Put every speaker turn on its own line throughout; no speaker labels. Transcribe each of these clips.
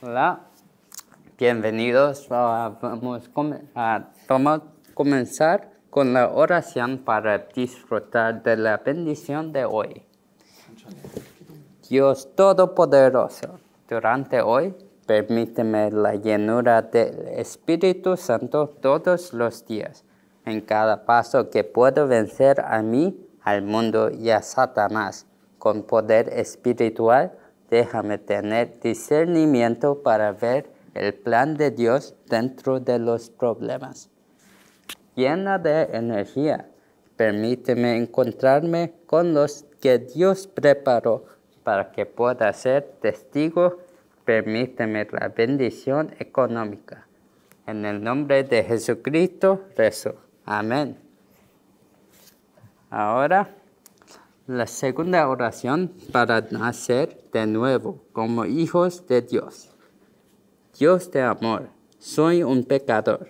Hola, bienvenidos. Vamos a comenzar con la oración para disfrutar de la bendición de hoy. Dios Todopoderoso, durante hoy, permíteme la llenura del Espíritu Santo todos los días, en cada paso que puedo vencer a mí, al mundo y a Satanás. Con poder espiritual, déjame tener discernimiento para ver el plan de Dios dentro de los problemas. Llena de energía, permíteme encontrarme con los que Dios preparó para que pueda ser testigo. Permíteme la bendición económica. En el nombre de Jesucristo rezo. Amén. Ahora, la segunda oración para nacer de nuevo como hijos de Dios. Dios de amor, soy un pecador.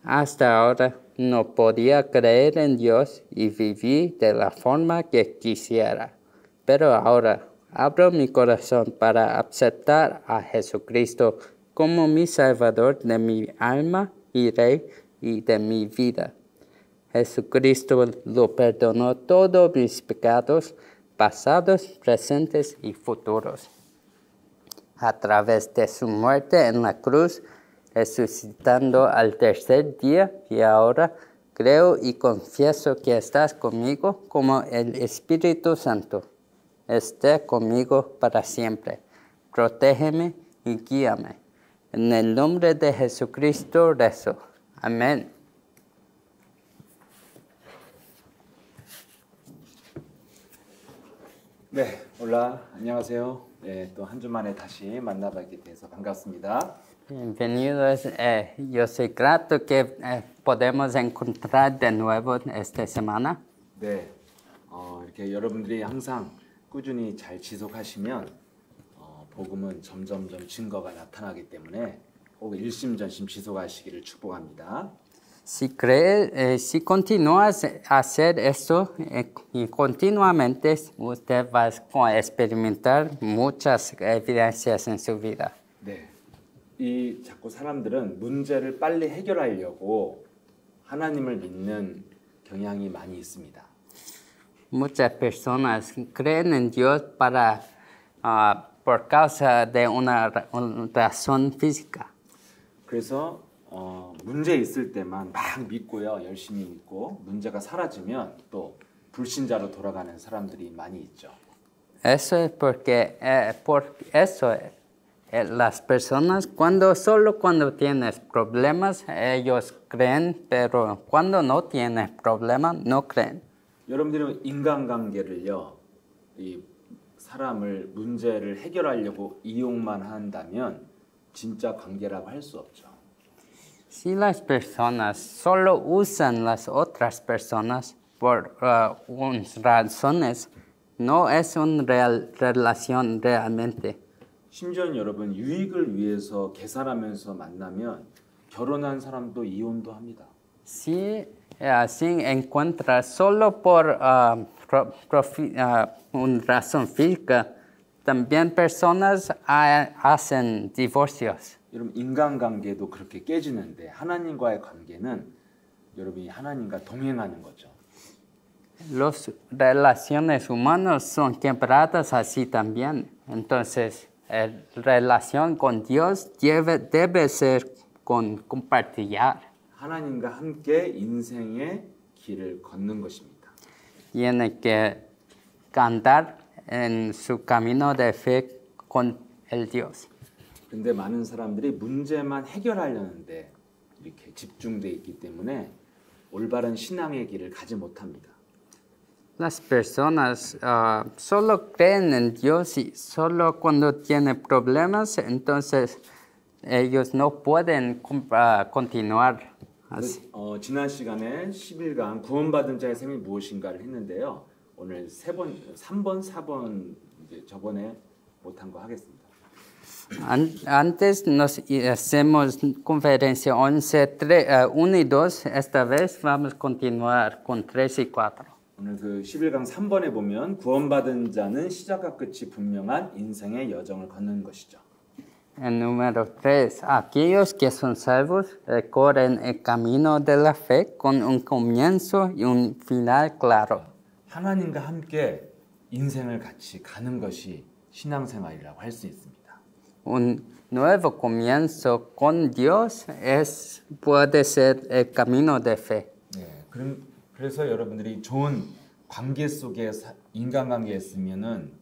Hasta ahora no podía creer en Dios y viví de la forma que quisiera. Pero ahora abro mi corazón para aceptar a Jesucristo como mi Salvador de mi alma y Rey y de mi vida. Jesucristo lo perdonó todos mis pecados, pasados, presentes y futuros. A través de su muerte en la cruz, resucitando al tercer día, y ahora creo y confieso que estás conmigo como el Espíritu Santo. Esté conmigo para siempre. Protégeme y guíame. En el nombre de Jesucristo rezo. Amén.
네, 올라 안녕하세요. 네, 또 한 주 만에 다시 만나뵙게 돼서 반갑습니다.
Bienvenidos. Yo soy grato que podemos encontrar de nuevo esta semana.
네, 이렇게 여러분들이 항상 꾸준히 잘 지속하시면 복음은 점점점 증거가 나타나기 때문에 꼭 일심전심 지속하시기를 축복합니다.
Si continúas a hacer eso y continuamente, usted va a experimentar muchas evidencias en su vida.
네, 이 자꾸 사람들은 문제를 빨리 해결하려고 하나님을 믿는 경향이 많이 있습니다.
Muchas personas creen en Dios por causa de una razón física.
그래서 문제 있을 때만 막 믿고요, 열심히 믿고 문제가 사라지면 또 불신자로 돌아가는 사람들이 많이 있죠.
Eso es porque las personas solo cuando tienes problemas ellos creen, pero cuando no tienes problemas no creen.
여러분들은 인간관계를요, 이 사람을 문제를 해결하려고 이용만 한다면 진짜 관계라고 할 수 없죠.
Si las personas solo usan las otras personas por razones, no es una relación realmente.
심지어 여러분 유익을 위해서 계산하면서 만나면 결혼한 사람도 이혼도 합니다.
Si encuentras solo por una razón física, también personas hacen divorcios.
여러분 인간관계도 그렇게 깨지는데 하나님과의 관계는 여러분이 하나님과 동행하는 거죠.
Las relaciones humanas son quebradas así también. Entonces, la relación con Dios debe ser con compartir.
하나님과 함께 인생의 길을 걷는 것입니다.
Tiene que cantar en su camino de fe con el Dios.
근데 많은 사람들이 문제만 해결하려는데 이렇게 집중돼 있기 때문에 올바른 신앙의 길을 가지 못합니다.
Las personas solo creen en Dios y solo cuando tienen problemas, entonces ellos no pueden continuar así.
지난 시간에 10일간 구원받은 자의 삶이 무엇인가를 했는데요. 오늘 3번, 4번 이제 저번에 못한 거 하겠습니다.
Antes nos hacemos conferencia 11, 1 y 2. Esta vez vamos a continuar con 3 y 4.
오늘 그 11강 3번에 보면 구원받은 자는 시작과 끝이 분명한 인생의 여정을 걷는 것이죠.
El número 3. Aquellos que son salvos recorren el camino de la fe con un comienzo y un final claro.
하나님과 함께 인생을 같이 가는 것이 신앙생활이라고 할 수 있습니다.
Un nuevo comienzo con Dios puede ser el camino de fe.
네, 그래서 여러분들이 좋은 관계 속에 인간관계에 있으면은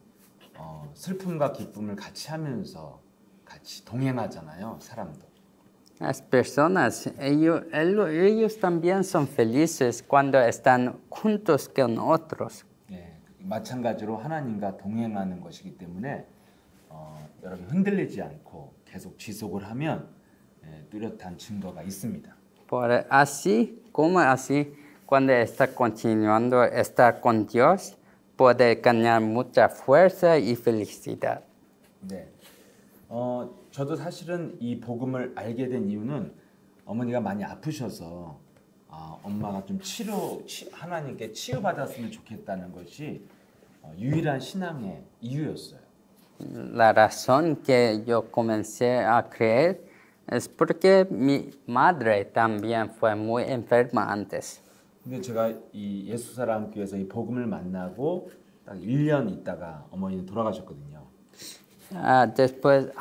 슬픔과 기쁨을 같이 하면서 같이 동행하잖아요, 사람도.
Las personas, ellos también son felices cuando están juntos con otros.
예, 마찬가지로 하나님과 동행하는 것이기 때문에 여러분 흔들리지 않고 계속 지속을 하면 뚜렷한 증거가 있습니다.
Por así, como así, cuando está continuando estar con Dios, puede ganar mucha fuerza y felicidad.
네, 저도 사실은 이 복음을 알게 된 이유는 어머니가 많이 아프셔서 엄마가 좀 하나님께 치유받았으면 좋겠다는 것이 유일한 신앙의 이유였어요.
La razón que yo comencé a creer es porque mi madre también fue muy enferma antes.
근데 제가 이 예수사랑교회에서 이 복음을 만나고 딱 1년 있다가 어머니는 돌아가셨거든요.
Después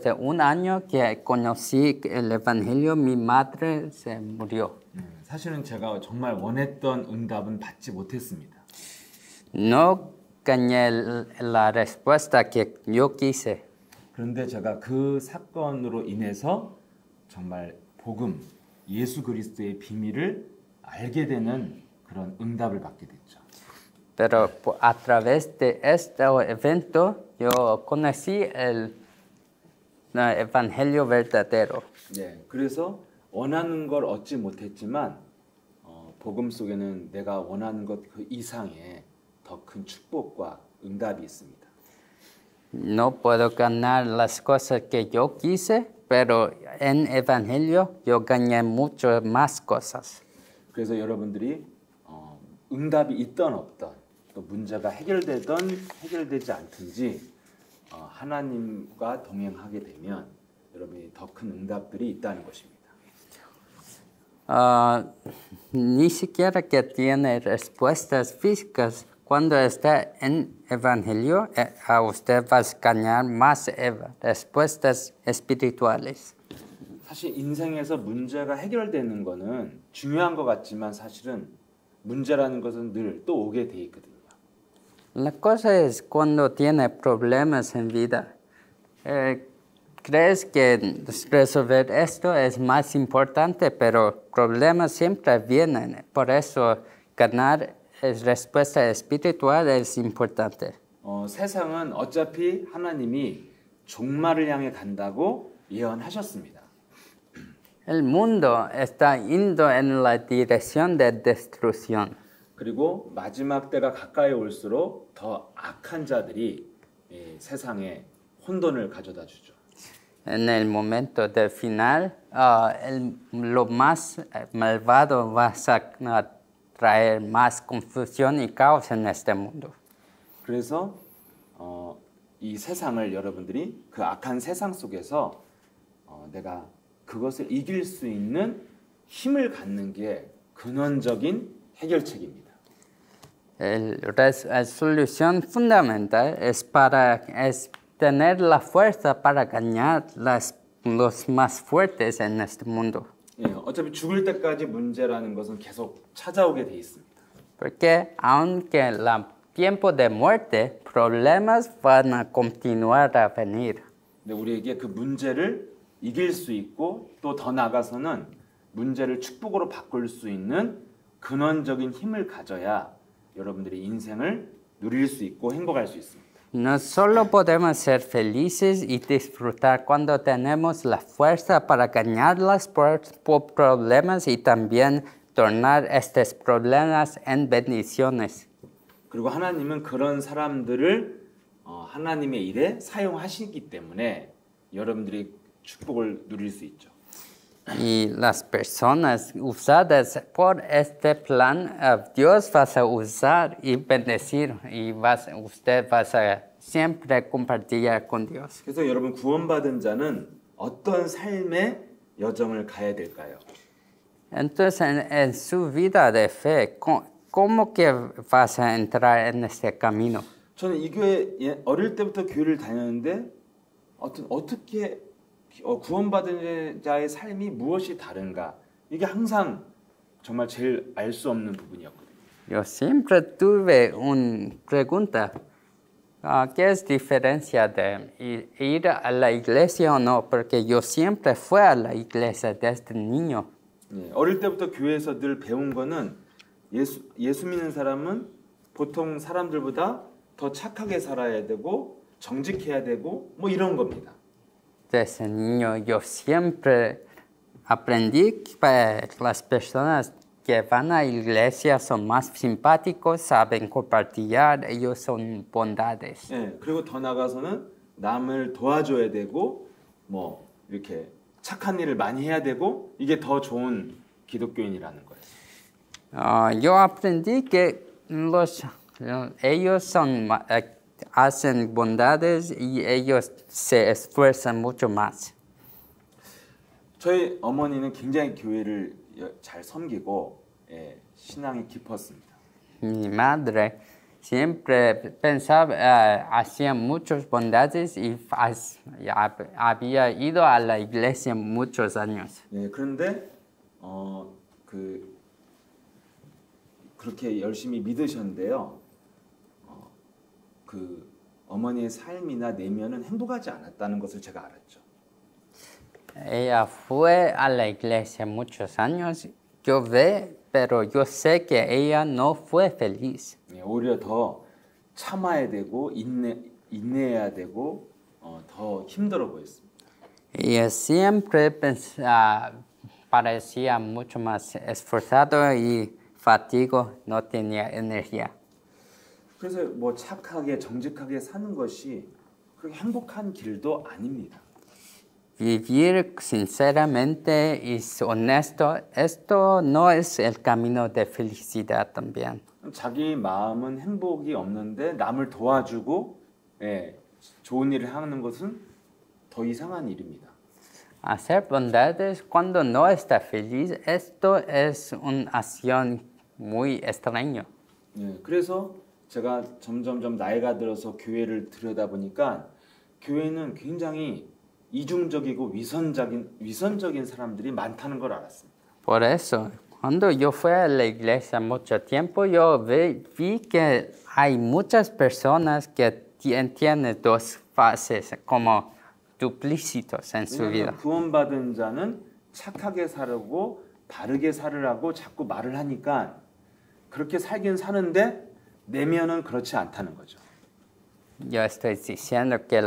de un año que conocí el Evangelio, mi madre se murió.
사실은 제가 정말 원했던 응답은 받지 못했습니다.
No gané la respuesta que yo quise.
그런데 제가 그 사건으로 인해서 정말 복음, 예수 그리스도의 비밀을 알게 되는 그런 응답을 받게 됐죠.
Pero a través de este evento yo conocí el Evangelio verdadero.
네, 그래서 원하는 걸 얻지 못했지만 복음 속에는 내가 원하는 것 그 이상의 더 큰 축복과 응답이 있습니다.
No puedo ganar las cosas que yo quise, pero en Evangelio yo gané mucho más cosas.
그래서 여러분들이 응답이 있던 없던 또 문제가 해결되던 해결되지 않든지 하나님과 동행하게 되면 여러분이 더 큰 응답들이 있다는 것입니다.
Ni siquiera que tiene respuestas físicas. Cuando está en Evangelio, a usted va a ganar más respuestas espirituales.
사실 인생에서 문제가 해결되는 거는 중요한 것 같지만 사실은 문제라는 것은 늘 또 오게 돼 있거든요.
La cosa es cuando tiene problemas en vida. Crees que resolver esto es más importante, pero problemas siempre vienen. Por eso ganar respuesta espiritual es importante.
세상은 어차피 하나님이 종말을 향해 간다고 예언하셨습니다.
El mundo está yendo en la dirección de destrucción.
그리고 마지막 때가 가까이 올수록 더 악한 자들이 세상에 혼돈을 가져다 주죠.
En el momento del final, lo más malvado va a traer más confusión y caos en este mundo.
그래서 이 세상을 여러분들이 그 악한 세상 속에서 내가 그것을 이길 수 있는 힘을 갖는 게 근원적인 해결책입니다.
La solución fundamental es tener la fuerza para ganar los más fuertes en este mundo.
예, 어차피 죽을 때까지 문제라는 것은 계속 찾아오게 돼 있습니다.
Porque aunque el tiempo de muerte, problemas van a continuar a venir.
근데 우리에게 그 문제를 이길 수 있고 또 더 나아가서는 문제를 축복으로 바꿀 수 있는 근원적인 힘을 가져야 여러분들이 인생을 누릴 수 있고 행복할 수 있습니다.
No solo podemos ser felices y disfrutar cuando tenemos la fuerza para ganar los problemas y también tornar estos problemas en bendiciones.
그리고 하나님은 그런 사람들을 하나님의 일에 사용하시기 때문에 여러분들이 축복을 누릴 수 있죠.
Y las personas usadas por este plan, Dios va a usar y bendecir y usted va a siempre compartir con Dios.
그래서 여러분 구원받은 자는 어떤 삶의 여정을 가야 될까요?
Entonces, en su vida de fe, ¿cómo que vas a entrar en este camino?
저는 이 교회 어릴 때부터 교회를 다녔는데 어떻게 구원받은 자의 삶이 무엇이 다른가? 이게 항상 정말 제일 알 수 없는 부분이었거든요.
Yo siempre tuve una pregunta. ¿Qué es diferencia de ir a la iglesia o no? Porque yo siempre fui a la iglesia desde niño.
어릴 때부터 교회에서 늘 배운 거는 예수 믿는 사람은 보통 사람들보다 더 착하게 살아야 되고 정직해야 되고 뭐 이런 겁니다.
Desde niño yo siempre aprendí que las personas que van a la iglesia son más simpáticos, saben compartir, ellos son bondades.
예, 그리고 더 나가서는 남을 도와줘야 되고 뭐 이렇게 착한 일을 많이 해야 되고 이게 더 좋은 기독교인이라는 거예요.
Yo aprendí que ellos hacen bondades y ellos se esfuerzan mucho más.
저희 어머니는 굉장히 교회를 잘 섬기고 신앙이 깊었습니다.
Mi madre siempre pensaba, hacía muchas bondades y había ido a la iglesia muchos años.
그런데 그렇게 열심히 믿으셨는데요. 그 어머니의 삶이나 내면은 행복하지 않았다는 것을 제가 알았죠.
Ella fue a la iglesia muchos años. Yo ve, pero yo sé que ella no fue feliz.
오히려 더 참아야 되고 인내해야 되고 더 힘들어 보였습니다.
Ella siempre parecía mucho más esforzado y fatigo, no tenía energía.
그래서 뭐 착하게 정직하게 사는 것이 그렇게 행복한 길도 아닙니다.
Vivir sinceramente y honesto, esto no es el camino de felicidad también.
자기 마음은 행복이 없는데 남을 도와주고 좋은 일을 하는 것은 더 이상한 일입니다.
Hacer bondades cuando no está feliz, esto es una acción muy extraña.
그래서 제가 점점점 나이가 들어서 교회를 들여다보니까 교회는 굉장히 이중적이고 위선적인 사람들이 많다는 걸 알았습니다.
Por eso, cuando yo fui a la iglesia mucho tiempo, yo vi que hay muchas personas que tienen dos fases como duplícitos en su vida.
구원받은 자는 착하게 살고 바르게 살으라고 자꾸 말을 하니까 그렇게 살긴 사는데 내면은 그렇지 않다는 거죠.
Yo estoy diciendo que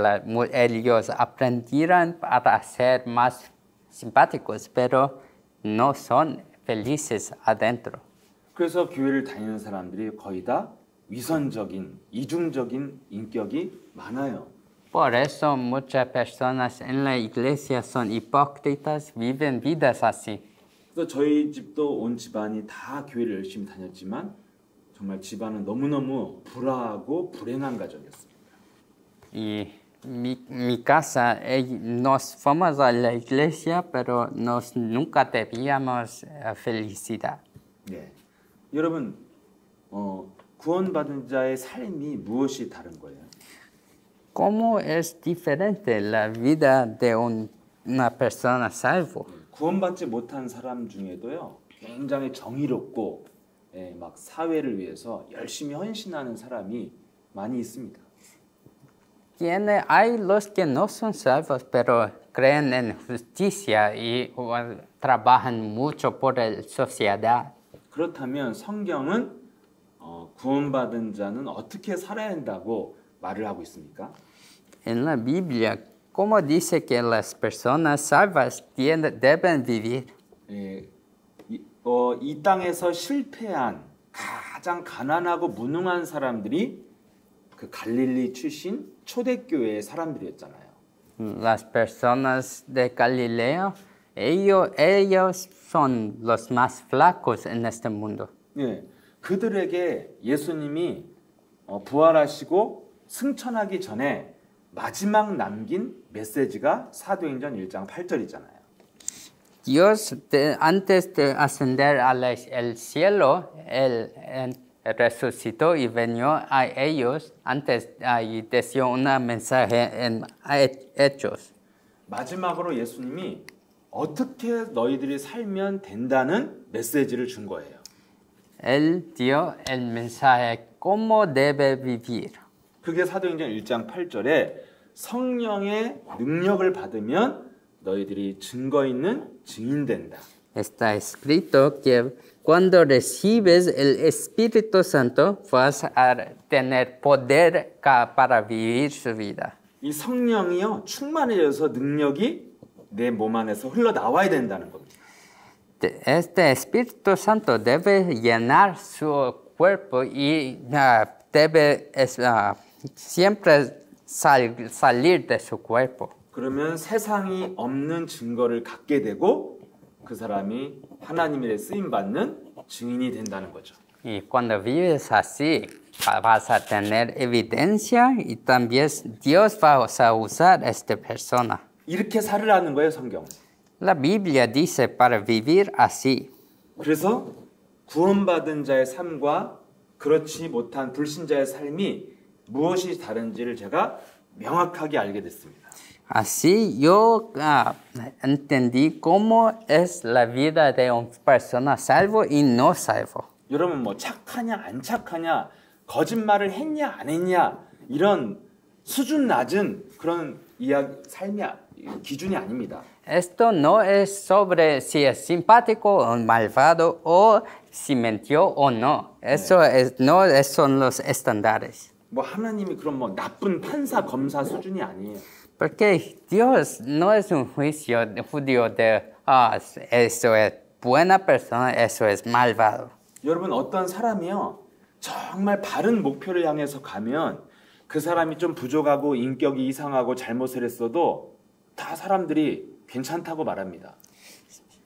ellos aprendieron para ser más simpáticos, pero no son felices adentro.
그래서 교회를 다니는 사람들이 거의 다 위선적인, 이중적인 인격이 많아요.
Por eso muchas personas en la iglesia son hipócritas, viven vidas así.
그래서 저희 집도 온 집안이 다 교회를 열심히 다녔지만 정말 집안은 너무너무 불화하고 불행한 가정이었습니다.
Y mi casa, nos fuimos a la iglesia, pero nunca teníamos felicidad.
네, 여러분 구원받은 자의 삶이 무엇이 다른 거예요?
¿Cómo es diferente la vida de una persona salvo?
구원받지 못한 사람 중에도요, 굉장히 정의롭고 막 사회를 위해서 열심히 헌신하는 사람이 많이 있습니다.
Hay los que no son salvos, pero creen en justicia y trabajan mucho por la sociedad.
그렇다면 성경은 구원받은 자는 어떻게 살아야 한다고 말을 하고 있습니까?
En la Biblia, ¿cómo dice que las personas salvas deben vivir?
이 땅에서 실패한 가장 가난하고 무능한 사람들이 그 갈릴리 출신 초대교회의 사람들이었잖아요.
Las personas de Galileo, ellos son los más flacos en este mundo.
그들에게 예수님이 부활하시고 승천하기 전에 마지막 남긴 메시지가 사도행전 1장 8절이잖아요.
Dios, antes de ascender al cielo, Él resucitó y vino a ellos antes y decía un mensaje en Hechos.
마지막으로 예수님이 어떻게 너희들이 살면 된다는 메시지를 준 거예요.
Él dio el mensaje cómo debe vivir.
그게 사도행전 1장 8절에 성령의 능력을 받으면 너희들이 증거 있는 증인 된다.
Está escrito que cuando recibes el Espíritu Santo vas a tener poder para vivir su vida.
이 성령이요 충만해져서 능력이 내 몸 안에서 흘러 나와야 된다는 겁니다.
Este Espíritu Santo debe llenar su cuerpo y debe siempre salir de su cuerpo.
그러면 세상이 없는 증거를 갖게 되고 그 사람이 하나님의 쓰임 받는 증인이 된다는 거죠.
Y cuando vives así, vas a tener evidencia y también Dios va a usar a esta persona.
이렇게 살으라는 거예요, 성경은.
La Biblia dice para vivir así.
그래서 구원받은 자의 삶과 그렇지 못한 불신자의 삶이 무엇이 다른지를 제가 명확하게 알게 됐습니다.
Así yo entendí cómo es la vida de una persona salvo y no salvo.
여러분 뭐 착하냐 안 착하냐 거짓말을 했냐 안 했냐 이런 수준 낮은 그런 삶이 기준이 아닙니다.
Esto no es sobre si es simpático o malvado o si mintió o no. Eso no son los estándares.
뭐 하나님이 그런 뭐 나쁜 판사 검사 수준이 아니에요.
Porque Dios no es un juicio judío de eso es buena persona, eso es malvado.
여러분 어떤 사람이요 정말 바른 목표를 향해서 가면 그 사람이 좀 부족하고 인격이 이상하고 잘못을 했어도 다 사람들이 괜찮다고 말합니다.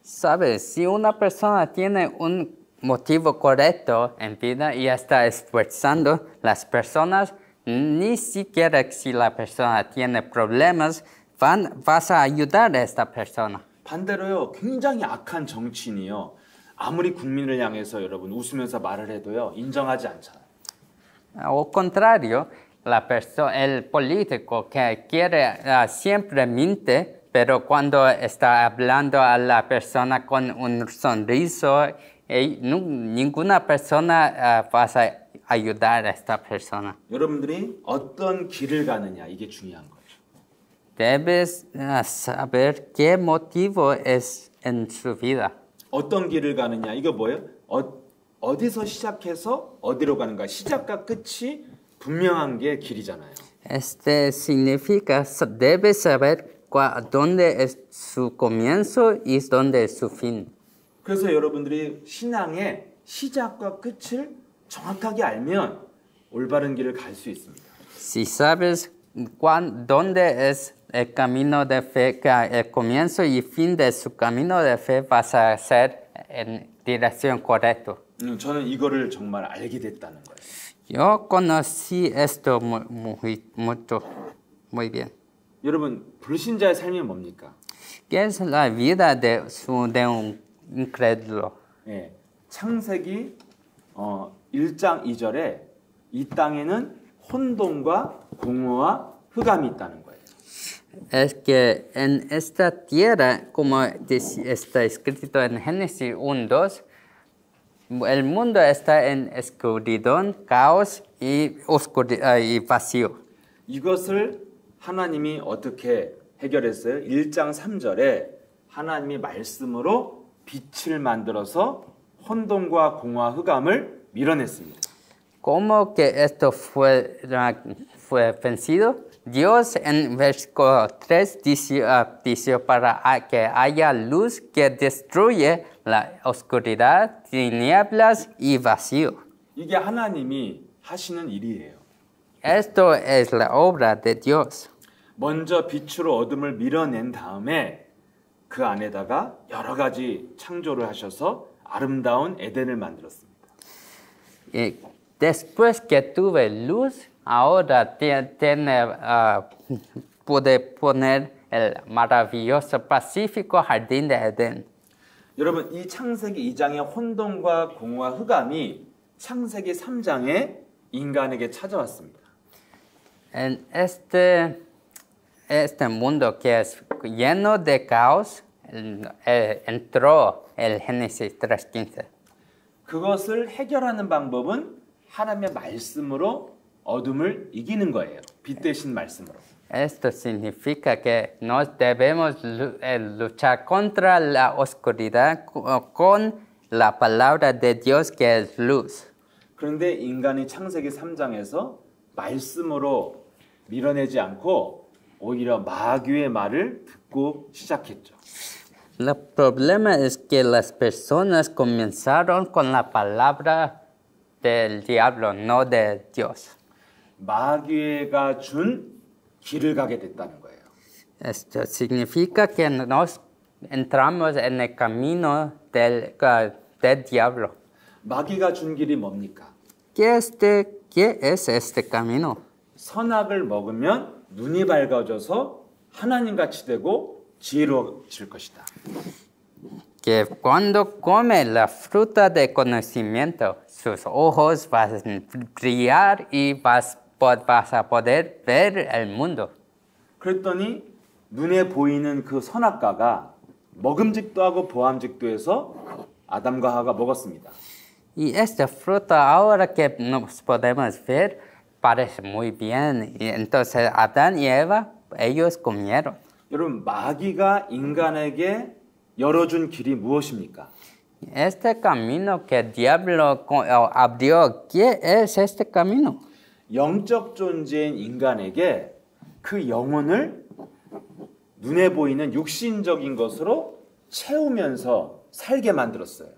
Sabes, si una persona tiene un motivo correcto en vida y está esforzando, las personas ni siquiera si la persona tiene problemas, vas a ayudar a esta persona.
반대로요, 굉장히 악한 정치인이요. 아무리 국민을 향해서 여러분 웃으면서 말을 해도요, 인정하지 않잖아요.
Al contrario, el político que quiere siempre miente, pero cuando está hablando a la persona con un sonriso, ninguna persona va a ayudar a esta persona.
여러분들이 어떤 길을 가느냐 이게 중요한 거죠.
Debes saber qué motivo es en su vida.
어떤 길을 가느냐 이거 뭐예요? 어디서 시작해서 어디로 가는가 시작과 끝이 분명한 게 길이잖아요.
Este significa debes saber dónde es su comienzo y dónde es su fin.
그래서 여러분들이 신앙의 시작과 끝을 정확하게 알면 올바른 길을 갈 수 있습니다.
Si sabes dónde es el camino de fe, el comienzo y fin de su camino de fe, vas a ser en dirección correcta.
저는 이거를 정말 알게 됐다는 거예요.
Yo conocí esto muy bien.
여러분 불신자의 삶이 뭡니까?
¿Qué es la vida de un incrédulo?
예, 창세기 1장 2절에 이 땅에는 혼돈과 공허와 흑암이 있다는 거예요.
Es que en esta tierra, como está escrito en Génesis 1:2, el mundo está en oscuridad, caos y vacío.
이것을 하나님이 어떻게 해결했어요? 1장 3절에 하나님이 말씀으로 빛을 만들어서 혼돈과 공허와 흑암을 밀어냈습니다.
¿Cómo que esto fue vencido? Dios en versículo 3 dice para que haya luz que destruye la oscuridad, tinieblas y vacío.
이게 하나님이 하시는 일이에요.
Esto es la obra de Dios.
먼저 빛으로 어둠을 밀어낸 다음에 그 안에다가 여러 가지 창조를 하셔서 아름다운 에덴을 만들었습니다.
Después que tuve luz, ahora puede poner el maravilloso pacífico jardín de Edén.
여러분 이 창세기 2장의 혼돈과 공허와 흑암이 창세기 3장에 인간에게 찾아왔습니다.
En este mundo que es lleno de caos, entró el Génesis 3:15.
그것을 해결하는 방법은 하나님의 말씀으로 어둠을 이기는 거예요. 빛 대신 말씀으로.
Esto significa que nos debemos luchar contra la oscuridad con la palabra de Dios que es luz.
그런데 인간이 창세기 3장에서 말씀으로 밀어내지 않고 오히려 마귀의 말을 듣고 시작했죠.
El problema es que las personas comenzaron con la palabra del diablo, no de Dios.
마귀가 준 길을 가게 됐다는 거예요.
Esto significa que nos entramos en el camino del diablo.
마귀가 준 길이 뭡니까?
¿Qué es este camino?
선악을 먹으면 눈이 밝아져서 하나님같이 되고 지혜로워질 것이다.
Que cuando come la fruta de conocimiento, sus ojos van a brillar y vas a poder ver el mundo.
그랬더니 눈에 보이는 그 선악과가 먹음직도 하고 보암직도 해서 아담과 하와가 먹었습니다.
Y esta fruta ahora que nos podemos ver parece muy bien. Y entonces Adán y Eva, ellos comieron.
여러분 마귀가 인간에게 열어준 길이 무엇입니까?
Este camino que el diablo abrió, ¿qué es este camino?
영적 존재인 인간에게 그 영혼을 눈에 보이는 육신적인 것으로 채우면서 살게 만들었어요.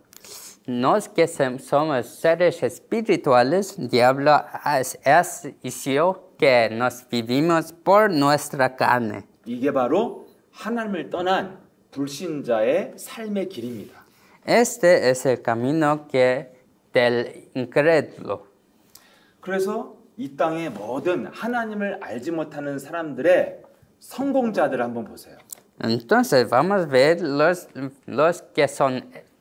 Nos que somos seres espirituales, el diablo hizo que nos vivimos por nuestra carne.
이게 바로 하나님을 떠난 불신자의 삶의 길입니다.
Este es el camino que del incrédulo.
그래서 이 땅의 모든 하나님을 알지 못하는 사람들의 성공자들을 한번 보세요.
Entonces vamos a ver los que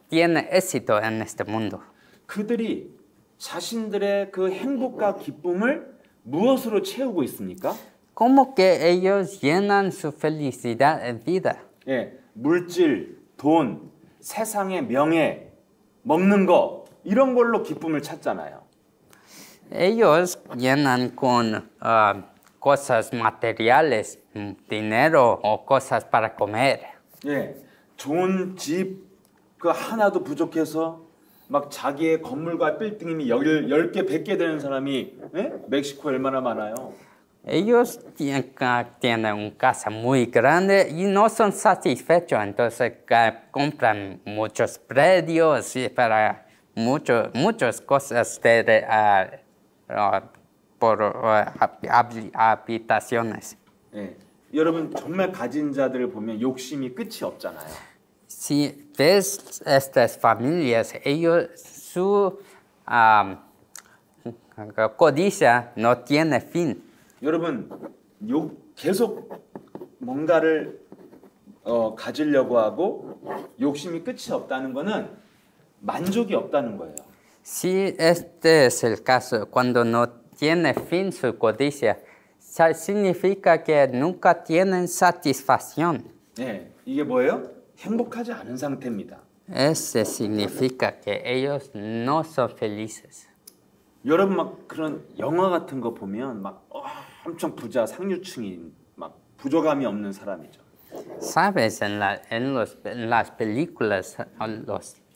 tienen éxito en este mundo.
그들이 자신들의 그 행복과 기쁨을 무엇으로 채우고 있습니까?
¿Cómo que ellos llenan su felicidad en vida?
예, 물질, 돈, 세상의 명예, 먹는 거 이런 걸로 기쁨을 찾잖아요.
Ellos llenan con cosas materiales, dinero o cosas para comer.
예, 좋은 집 그 하나도 부족해서 막 자기의 건물과 빌딩이 10개, 100개 되는 사람이 예? 멕시코에 얼마나 많아요.
Ellos tienen una casa muy grande y no son satisfechos, entonces compran muchos predios y para muchas cosas por habitaciones.
예, 여러분 정말 가진 자들을 보면 욕심이 끝이 없잖아요.
Si ves estas familias, ellos su codicia no tiene fin.
여러분 계속 뭔가를 가지려고 하고 욕심이 끝이 없다는 거는 만족이 없다는 거예요.
Si este es el caso, cuando no tiene fin su codicia, significa que nunca tienen satisfacción.
네, 이게 뭐예요? 행복하지 않은 상태입니다.
Eso significa que ellos no son felices.
여러분 막 그런 영화 같은 거 보면 막 엄청 부자 상류층인 막 부족함이 없는 사람이죠.
Sabes, en las películas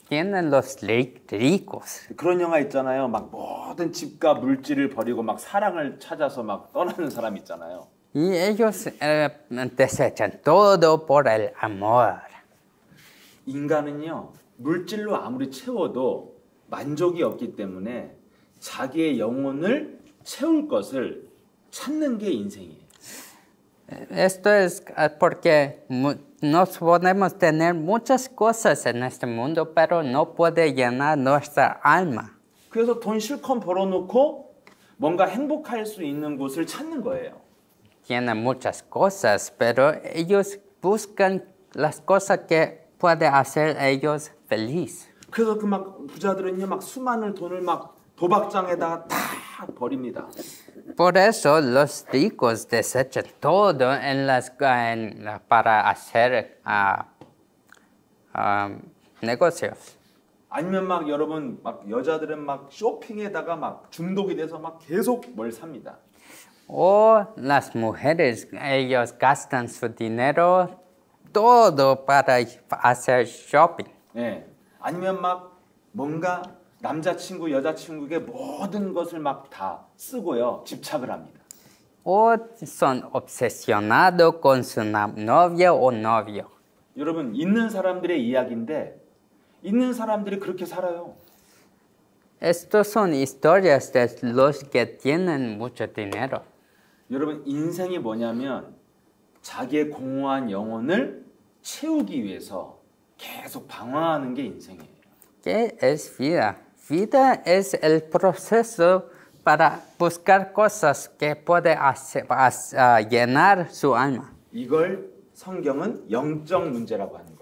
tienen los ricos.
그런 영화 있잖아요. 막 모든 집과 물질을 버리고 막 사랑을 찾아서 막 떠나는 사람 있잖아요.
Y ellos desechan todo por el amor.
인간은요, 물질로 아무리 채워도 만족이 없기 때문에 자기의 영혼을 채울 것을 찾는 게 인생이에요.
Esto es porque nos podemos tener muchas cosas en este mundo, pero no puede llenar nuestra alma.
그래서 돈 실컷 벌어놓고 뭔가 행복할 수 있는 곳을 찾는 거예요.
Tienen muchas cosas, pero ellos buscan las cosas que puede hacer ellos feliz.
그래서 그 막 부자들은요 막 수많은 돈을 막 도박장에다가 다 버립니다.
Por eso los ricos desechan todo para hacer negocios.
아니면 막 여러분 막 여자들은 막 쇼핑에다가 막 중독이 돼서 막 계속 뭘 삽니다.
O las mujeres, ellos gastan su dinero todo para hacer shopping.
예. 아니면 막 뭔가 남자친구, 여자친구에게 모든 것을 막 다 쓰고요. 집착을 합니다.
O son obsesionados con su novia o novio.
여러분 있는 사람들의 이야기인데 있는 사람들이 그렇게 살아요.
Estos son historias de los que tienen mucho dinero.
여러분 인생이 뭐냐면 자기의 공허한 영혼을 채우기 위해서 계속 방황하는 게 인생이에요.
¿Qué es vida? Vida es el proceso para buscar cosas que puede llenar su alma.
이걸 성경은 영적 문제라고 하는 거예요.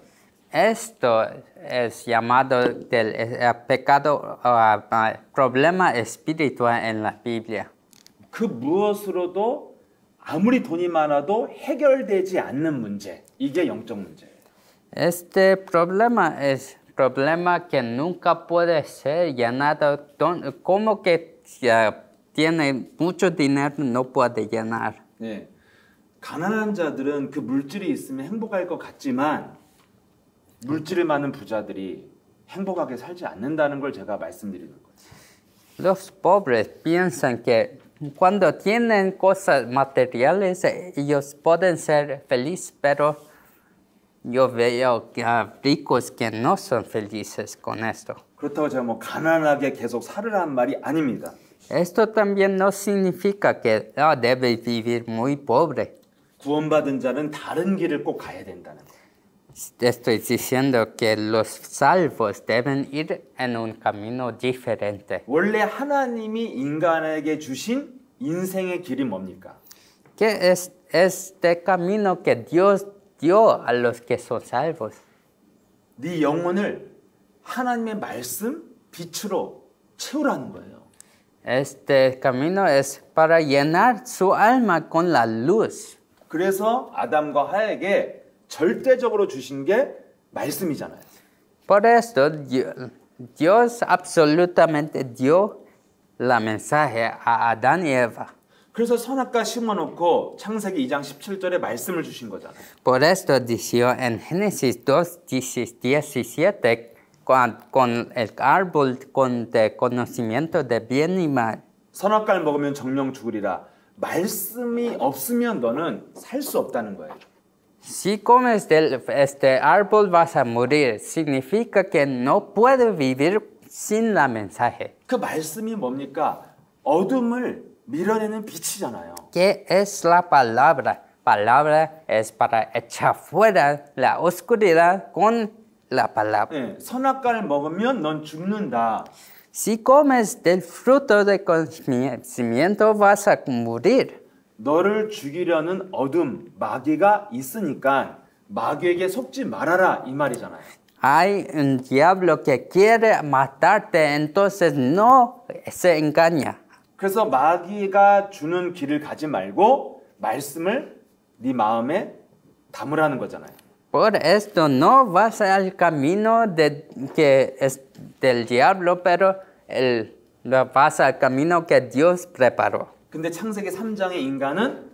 Esto es llamado del pecado, problema espiritual en la Biblia.
그 무엇으로도 아무리 돈이 많아도 해결되지 않는 문제. 이게 영적 문제예요.
Este problema es problema que nunca puede ser llenado. Como que tiene mucho dinero no puede llenar.
네. 가난한 자들은 그 물질이 있으면 행복할 것 같지만 물질이 많은 부자들이 행복하게 살지 않는다는 걸 제가 말씀드리는 거예요.
Los pobres piensan que cuando tienen cosas materiales ellos pueden ser felices, pero yo veo ricos que no son felices con esto.
그렇다고 제가 뭐 가난하게 계속 살으라는 말이 아닙니다.
Esto también no significa que debe vivir muy pobre.
구원받은 자는 다른 길을 꼭 가야 된다는 거예요.
Estoy diciendo que los salvos deben ir en un camino diferente.
원래 하나님이 인간에게 주신 인생의 길이 뭡니까?
¿Qué es este camino que Dios dio a los que son salvos?
네 영혼을 하나님의 말씀, 빛으로 채우라는 거예요.
Este camino es para llenar su alma con la luz.
그래서 아담과 하에게 절대적으로 주신 게 말씀이잖아요.
Por esto Dios absolutamente dio la mensaje a Adán y Eva.
그래서 선악과 심어놓고 창세기 2장 17절에 말씀을 주신 거잖아요.
Por esto dijo en Génesis 2:17 con el árbol de conocimiento de bien y mal.
선악과를 먹으면 정령 죽으리라. 말씀이 없으면 너는 살 수 없다는 거예요.
Si comes de este árbol vas a morir. Significa que no puedes vivir sin la mensaje.
그 말씀이 뭡니까? 어둠을 밀어내는 빛이잖아요.
¿Qué es la palabra? Palabra es para echar fuera la oscuridad con la palabra.
네, 선악과를 먹으면 넌 죽는다.
Si comes del fruto de conocimiento vas a morir.
너를 죽이려는 어둠, 마귀가 있으니까 마귀에게 속지 말아라 이 말이잖아요.
Hay un diablo que quiere matarte, entonces no se engaña.
그래서 마귀가 주는 길을 가지 말고 말씀을 네 마음에 담으라는 거잖아요.
Por esto no vas al camino que es del diablo, pero vas al camino que Dios preparó.
근데 창세기 3장의 인간은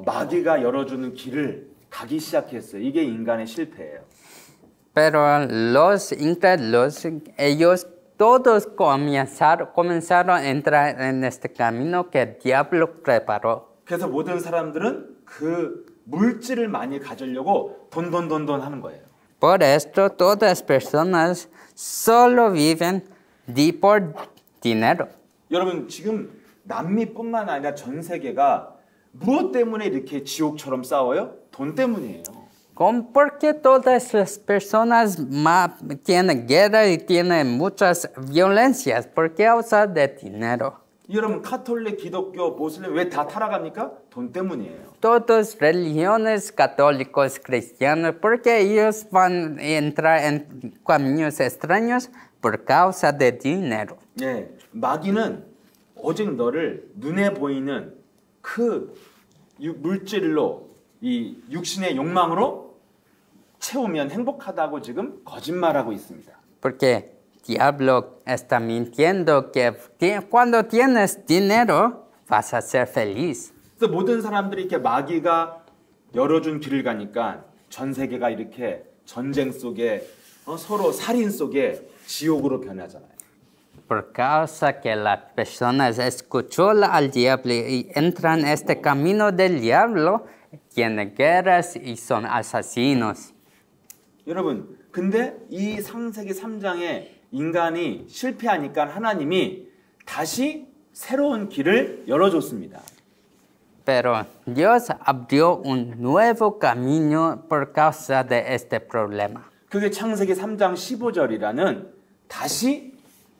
마귀가 열어주는 길을 가기 시작했어요. 이게 인간의 실패예요.
Pero los incrédulos, ellos todos comenzaron a entrar en este camino que el diablo preparó.
그래서 모든 사람들은 그 물질을 많이 가지려고 돈 하는 거예요.
Por esto todas personas solo viven por dinero.
여러분 지금 남미뿐만 아니라 전 세계가 무엇 때문에 이렇게 지옥처럼 싸워요? 돈 때문이에요.
¿Por qué todas las personas tienen guerra y tienen muchas violencias? ¿Por qué causa de dinero?
여러분 카톨릭, 기독교, 모슬림 왜 다 타락합니까? 돈 때문이에요.
Todas religiones católicos, cristianos, porque ellos van a entrar en caminos extraños por causa de dinero.
예, 마귀는 오직 너를 눈에 보이는 그 물질로 이 육신의 욕망으로 채우면 행복하다고 지금 거짓말하고 있습니다.
Porque diablo está mintiendo que cuando tienes dinero vas a ser feliz.
그래서 모든 사람들이 이렇게 마귀가 열어준 길을 가니까 전 세계가 이렇게 전쟁 속에 서로 살인 속에 지옥으로 변하잖아요.
Por causa que las personas escuchan al diablo y entran en este camino del diablo, tienen guerras y son asesinos.
여러분, 근데 이 창세기 3장에 인간이 실패하니까 하나님이 다시 새로운 길을 열어줬습니다.
Pero Dios abrió un nuevo camino por causa de este problema.
그게 창세기 3장 15절이라는 다시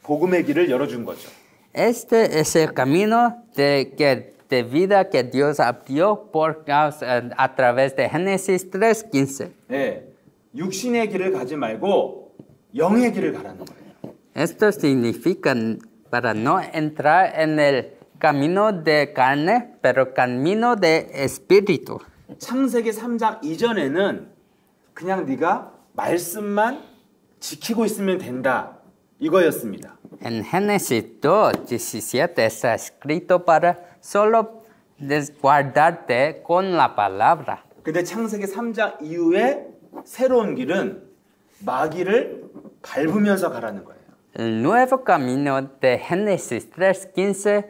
복음의 길을 열어준 거죠.
Este es el camino de vida que Dios abrió por causa, a través de Génesis 3:15.
네, 육신의 길을 가지 말고 영의 길을 가라는 거예요.
Esto significa para no entrar en el camino de carne, pero camino de espíritu.
창세기 3장 이전에는 그냥 네가 말씀만 지키고 있으면 된다 이거였습니다.
En Génesis 2:17 está escrito para solo guardarte con la palabra.
근데 창세기 3장 이후에 새로운 길은 마귀를 밟으면서 가라는 거예요.
El nuevo camino de Génesis 3:15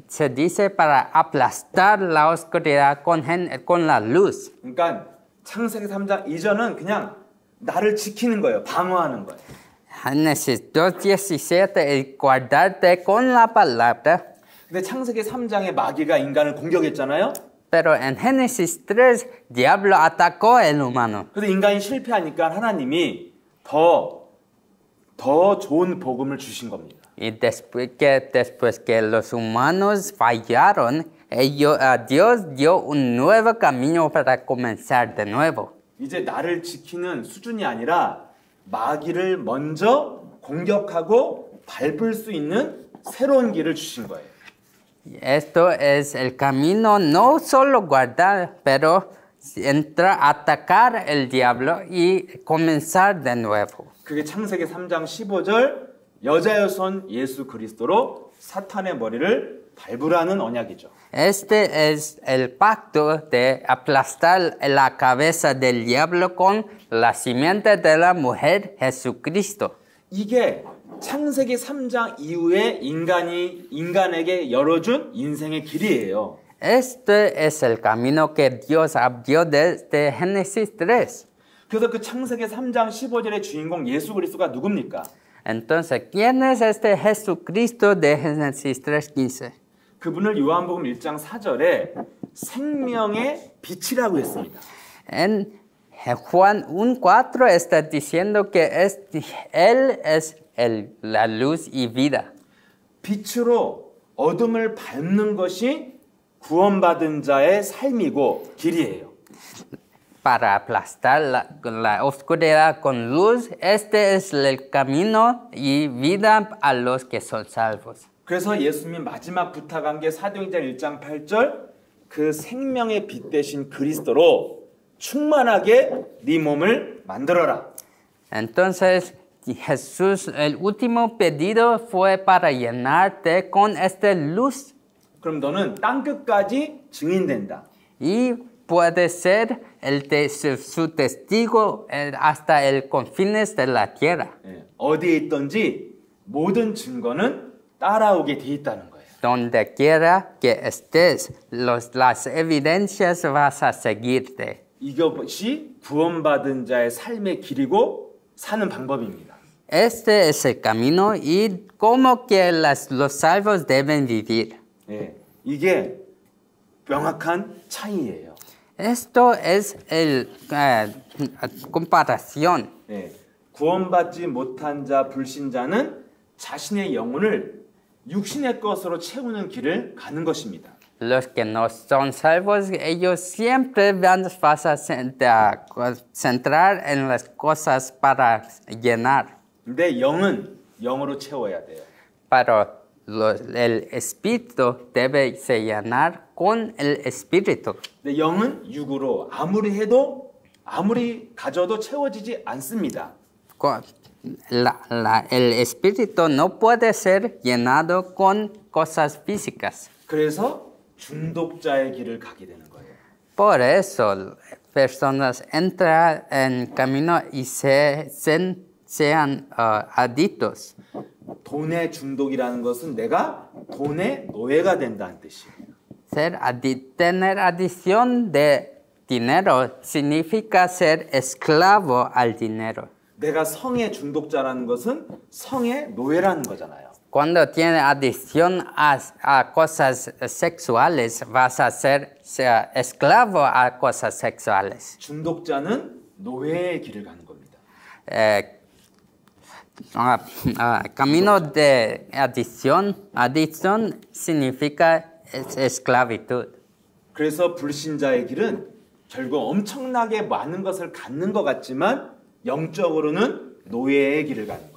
se dice para aplastar la oscuridad con la luz.
그러니까 창세기 3장 이전은 그냥 나를 지키는 거예요. 방어하는 거예요.
Génesis 2:17 es guardarte con la palabra.
근데 창세기 3장에 마귀가 인간을 공격했잖아요.
Pero en Génesis 3, diablo atacó al humano.
그래서 인간이 실패하니까 하나님이 더 좋은 복음을 주신 겁니다.
Y después que los humanos fallaron, Dios dio un nuevo camino para comenzar de nuevo.
이제 나를 지키는 수준이 아니라 마귀를 먼저 공격하고 밟을 수 있는 새로운 길을 주신 거예요.
Esto es el camino no solo guardar, pero entrar a atacar el diablo y comenzar de nuevo.
그게 창세기 3장 15절 여자의 손 예수 그리스도로 사탄의 머리를 밟으라는 언약이죠.
Este es el pacto de aplastar la cabeza del diablo con la simiente de la mujer Jesucristo.
이게 창세기 3장 이후에 인간에게 열어준 인생의 길이에요.
Este es el camino que Dios abrió desde Génesis 3.
그래서 그 창세기 3장 15절의 주인공 예수 그리스도가 누굽니까?
Entonces, ¿quién es este Jesucristo de Génesis 3:15?
그분을 요한복음 1장 4절에 생명의 빛이라고 했습니다.
En Juan 1:4 está diciendo que Él es la luz y vida.
빛으로 어둠을 밟는 것이 구원받은 자의 삶이고 길이에요.
Para aplastar la oscuridad con luz, este es el camino y vida a los que son salvos.
그래서 예수님이 마지막 부탁한 게 사도행전 1장 8절 그 생명의 빛 대신 그리스도로 충만하게 네 몸을 만들어라.
Entonces, Jesús, el último pedido fue para llenarte con esta luz
그럼 너는 땅 끝까지 증인된다.
y puede ser su testigo hasta el confines de la tierra.
어디에 있든지 모든 증거는 따라오게 돼 있다는 거예요.
Donde quiera que estés, las evidencias vas a seguirte.
이것이 구원받은 자의 삶의 길이고 사는 방법입니다.
Este es el camino y cómo que los salvos deben vivir.
이게 명확한 차이예요.
Esto es comparación.
구원받지 못한 자 불신자는 자신의 영혼을 육신의 것으로 채우는 길을 가는 것입니다.
Los que no son salvos, ellos siempre van a centrar en las cosas para llenar.
근데 영은 영으로 채워야 돼요.
Pero el espíritu debe se llenar con el espíritu.
근데 영은 육으로 아무리 해도 아무리 가져도 채워지지 않습니다.
El espíritu no puede ser llenado con cosas físicas.
그래서 중독자의 길을 가게 되는 거예요.
Por eso, personas entran en camino y sean adictos.
돈의 중독이라는 것은 내가 돈의 노예가 된다는 뜻이에요.
Tener adicción de dinero significa ser esclavo al dinero.
내가 성의 중독자라는 것은 성의 노예라는 거잖아요.
Cuando tienes adicción a cosas sexuales, vas a ser esclavo a cosas sexuales.
중독자는 노예의 길을 가는 겁니다.
Camino de adicción significa esclavitud.
그래서 불신자의 길은 결국 엄청나게 많은 것을 갖는 것 같지만 영적으로는 노예의 길을 가는 거예요.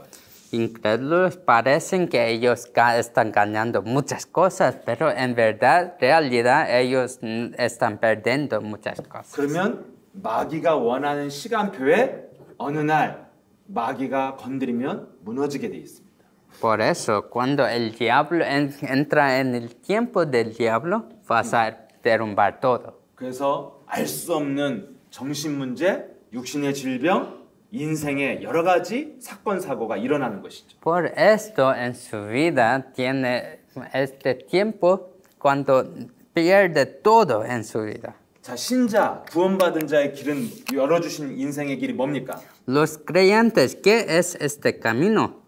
Incrédulos parecen que ellos están ganando muchas cosas, pero en realidad ellos están perdiendo muchas cosas.
그러면 마귀가 원하는 시간표에 어느 날 마귀가 건드리면 무너지게 돼 있습니다.
Por eso, cuando el diablo entra en el tiempo del diablo, vas a derrumbar todo.
그래서 알 수 없는 정신 문제, 육신의 질병, 인생의 여러 가지 사건 사고가 일어나는 것이죠.
Por esto en su vida tiene este tiempo cuando pierde todo en su vida.
자, 신자, 구원받은 자의 길은 열어주신 인생의 길이 뭡니까?
Los creyentes, ¿qué es este camino?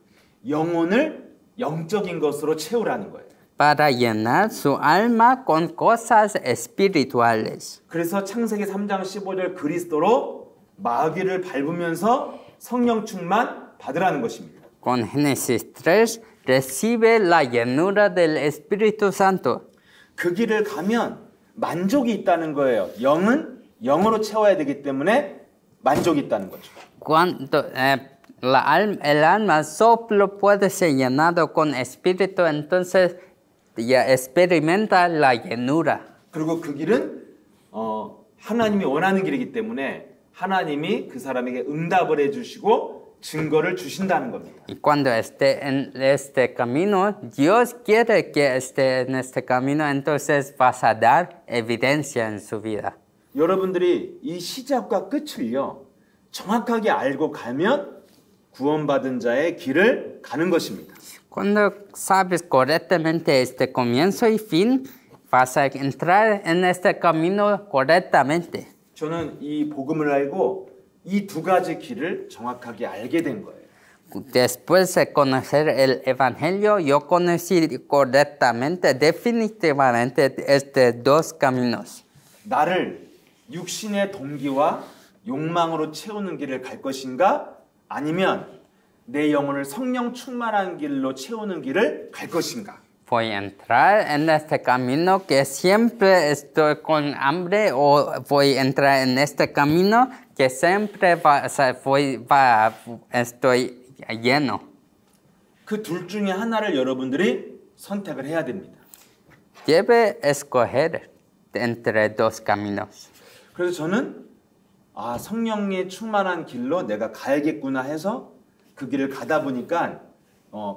영혼을 영적인 것으로 채우라는 거예요.
Para llenar su alma con cosas espirituales.
그래서 창세기 3장 15절 그리스도로 마귀를 밟으면서 성령 충만 받으라는 것입니다.
Con Génesis 3 recibe la llenura del Espíritu Santo.
그 길을 가면 만족이 있다는 거예요. 영은 영으로 채워야 되기 때문에 만족이 있다는 거죠.
Cuando el alma solo puede ser llenado con espíritu, entonces ya experimenta la llenura.
그리고 그 길은 하나님이 원하는 길이기 때문에 하나님이 그 사람에게 응답을 해주시고 증거를 주신다는 겁니다.
Y cuando esté en este camino, Dios quiere que esté en este camino, entonces vas a dar evidencia en su vida.
여러분들이 이 시작과 끝을요 정확하게 알고 가면 구원받은 자의 길을 가는 것입니다.
Cuando sabes correctamente este comienzo y fin, vas a entrar en este camino correctamente.
저는 이 복음을 알고 이 두 가지 길을 정확하게 알게 된 거예요.
Después de conocer el Evangelio, yo conocí correctamente, definitivamente, estos dos caminos.
나를 육신의 동기와 욕망으로 채우는 길을 갈 것인가? 아니면 내 영혼을 성령 충만한 길로 채우는 길을 갈 것인가?
Voy a entrar en este camino que siempre estoy con hambre o voy a entrar en este camino que siempre estoy lleno.
그 둘 중에 하나를 여러분들이 선택을 해야 됩니다.
Debe escoger entre dos caminos.
그래서 저는 성령의 충만한 길로 내가 가야겠구나 해서 그 길을 가다 보니까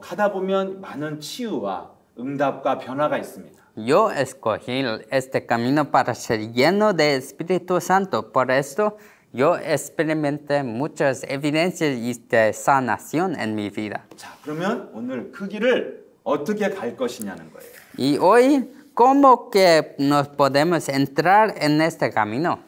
가다 보면 많은 치유와 응답과 변화가 있습니다.
Yo escogí este camino para ser lleno de Espíritu Santo. Por esto, yo experimenté muchas evidencias de sanación en mi vida.
자, 그러면 오늘 그 길을 어떻게 갈 것이냐는 거예요.
Y hoy, ¿cómo que nos podemos entrar en este camino?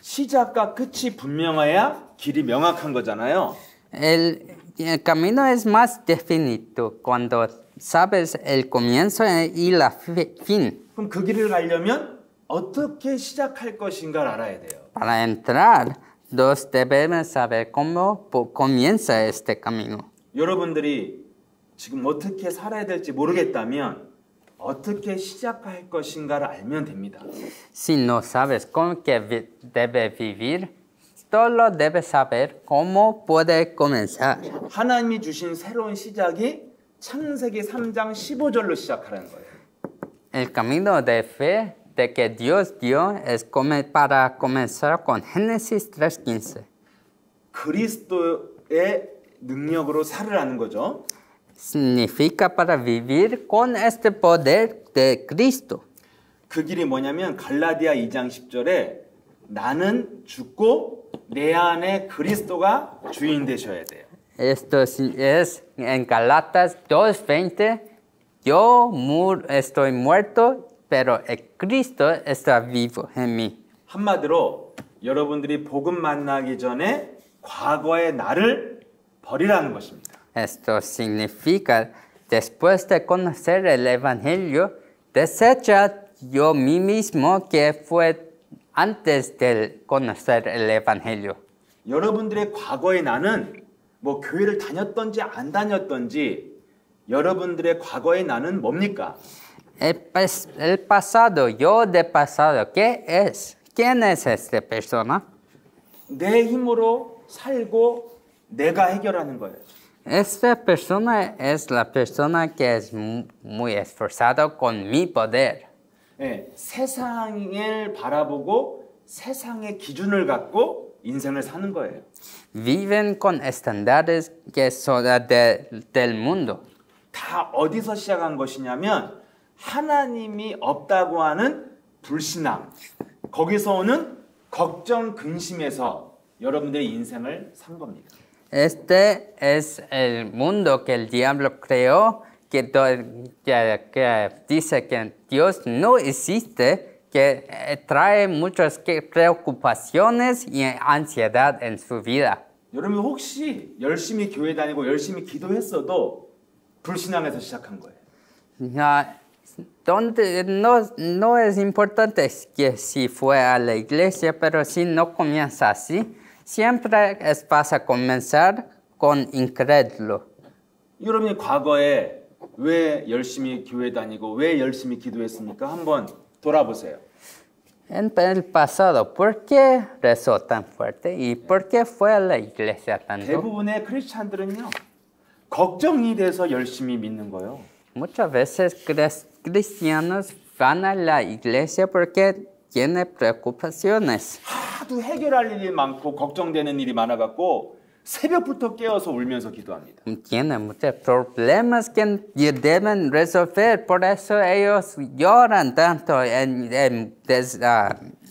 시작과 끝이 분명해야 길이 명확한 거잖아요.
El camino es más definido cuando sabes el comienzo y la fin.
그럼 그 길을 가려면 어떻게 시작할 것인가를 알아야 돼요.
Para entrar, debemos saber cómo comienza este camino.
여러분들이 지금 어떻게 살아야 될지 모르겠다면 어떻게 시작할 것인가를 알면 됩니다.
Si no sabes cómo que debes vivir, solo debes saber cómo puedes comenzar.
하나님이 주신 새로운 시작이 창세기 3장 15절로 시작하라는 거예요.
El camino de fe de que Dios dio es para comenzar con Génesis 3:15.
그리스도의 능력으로 살으라는 거죠.
Significa para vivir con este poder de Cristo.
그 길이 뭐냐면 갈라디아 2장 10절에 나는 죽고 내 안에 그리스도가 주인 되셔야 돼요.
Esto es en Galatas 2:20. Yo estoy muerto, pero el Cristo está vivo en mí.
한마디로 여러분들이 복음 만나기 전에 과거의 나를 버리라는 것입니다.
Esto significa, después de conocer el Evangelio, desecha yo mí mismo que fue antes de conocer el Evangelio.
여러분들의 과거의 나는 뭐 교회를 다녔던지 안 다녔던지 여러분들의 과거의 나는 뭡니까?
El pasado, yo de pasado, ¿qué es? ¿Quién es esta persona?
내 힘으로 살고 내가 해결하는 거예요.
Esta persona es la persona que es muy esforzado con mi poder.
네, 세상을 바라보고 세상의 기준을 갖고 인생을 사는 거예요.
Viven con estándares que son del mundo.
다 어디서 시작한 것이냐면 하나님이 없다고 하는 불신앙, 거기서 오는 걱정, 근심에서 여러분들의 인생을 산 겁니다.
Este es el mundo que el diablo creó, que dice que Dios no existe, que trae muchas preocupaciones y ansiedad en su vida.
여러분 혹시 열심히 교회 다니고 열심히 기도했어도 불신앙에서 시작한 거예요.
No es importante que si fue a la iglesia, pero si no comienza así, siempre vas a comenzar con incrédulo.
여러분이 과거에 왜 열심히 교회 다니고 왜 열심히 기도했습니까? 한번 돌아보세요.
En el pasado, ¿por qué rezó tan fuerte? ¿Y por qué fue a la iglesia tanto?
대부분의 크리스찬들은요. 걱정이 돼서 열심히 믿는 거예요.
Muchas veces cristianos van a la iglesia porque tienen preocupaciones.
하도 해결할 일이 많고 걱정되는 일이 많아갖고 새벽부터 깨어서 울면서 기도합니다.
Tienen muchos problemas que deben resolver, por eso ellos lloran tanto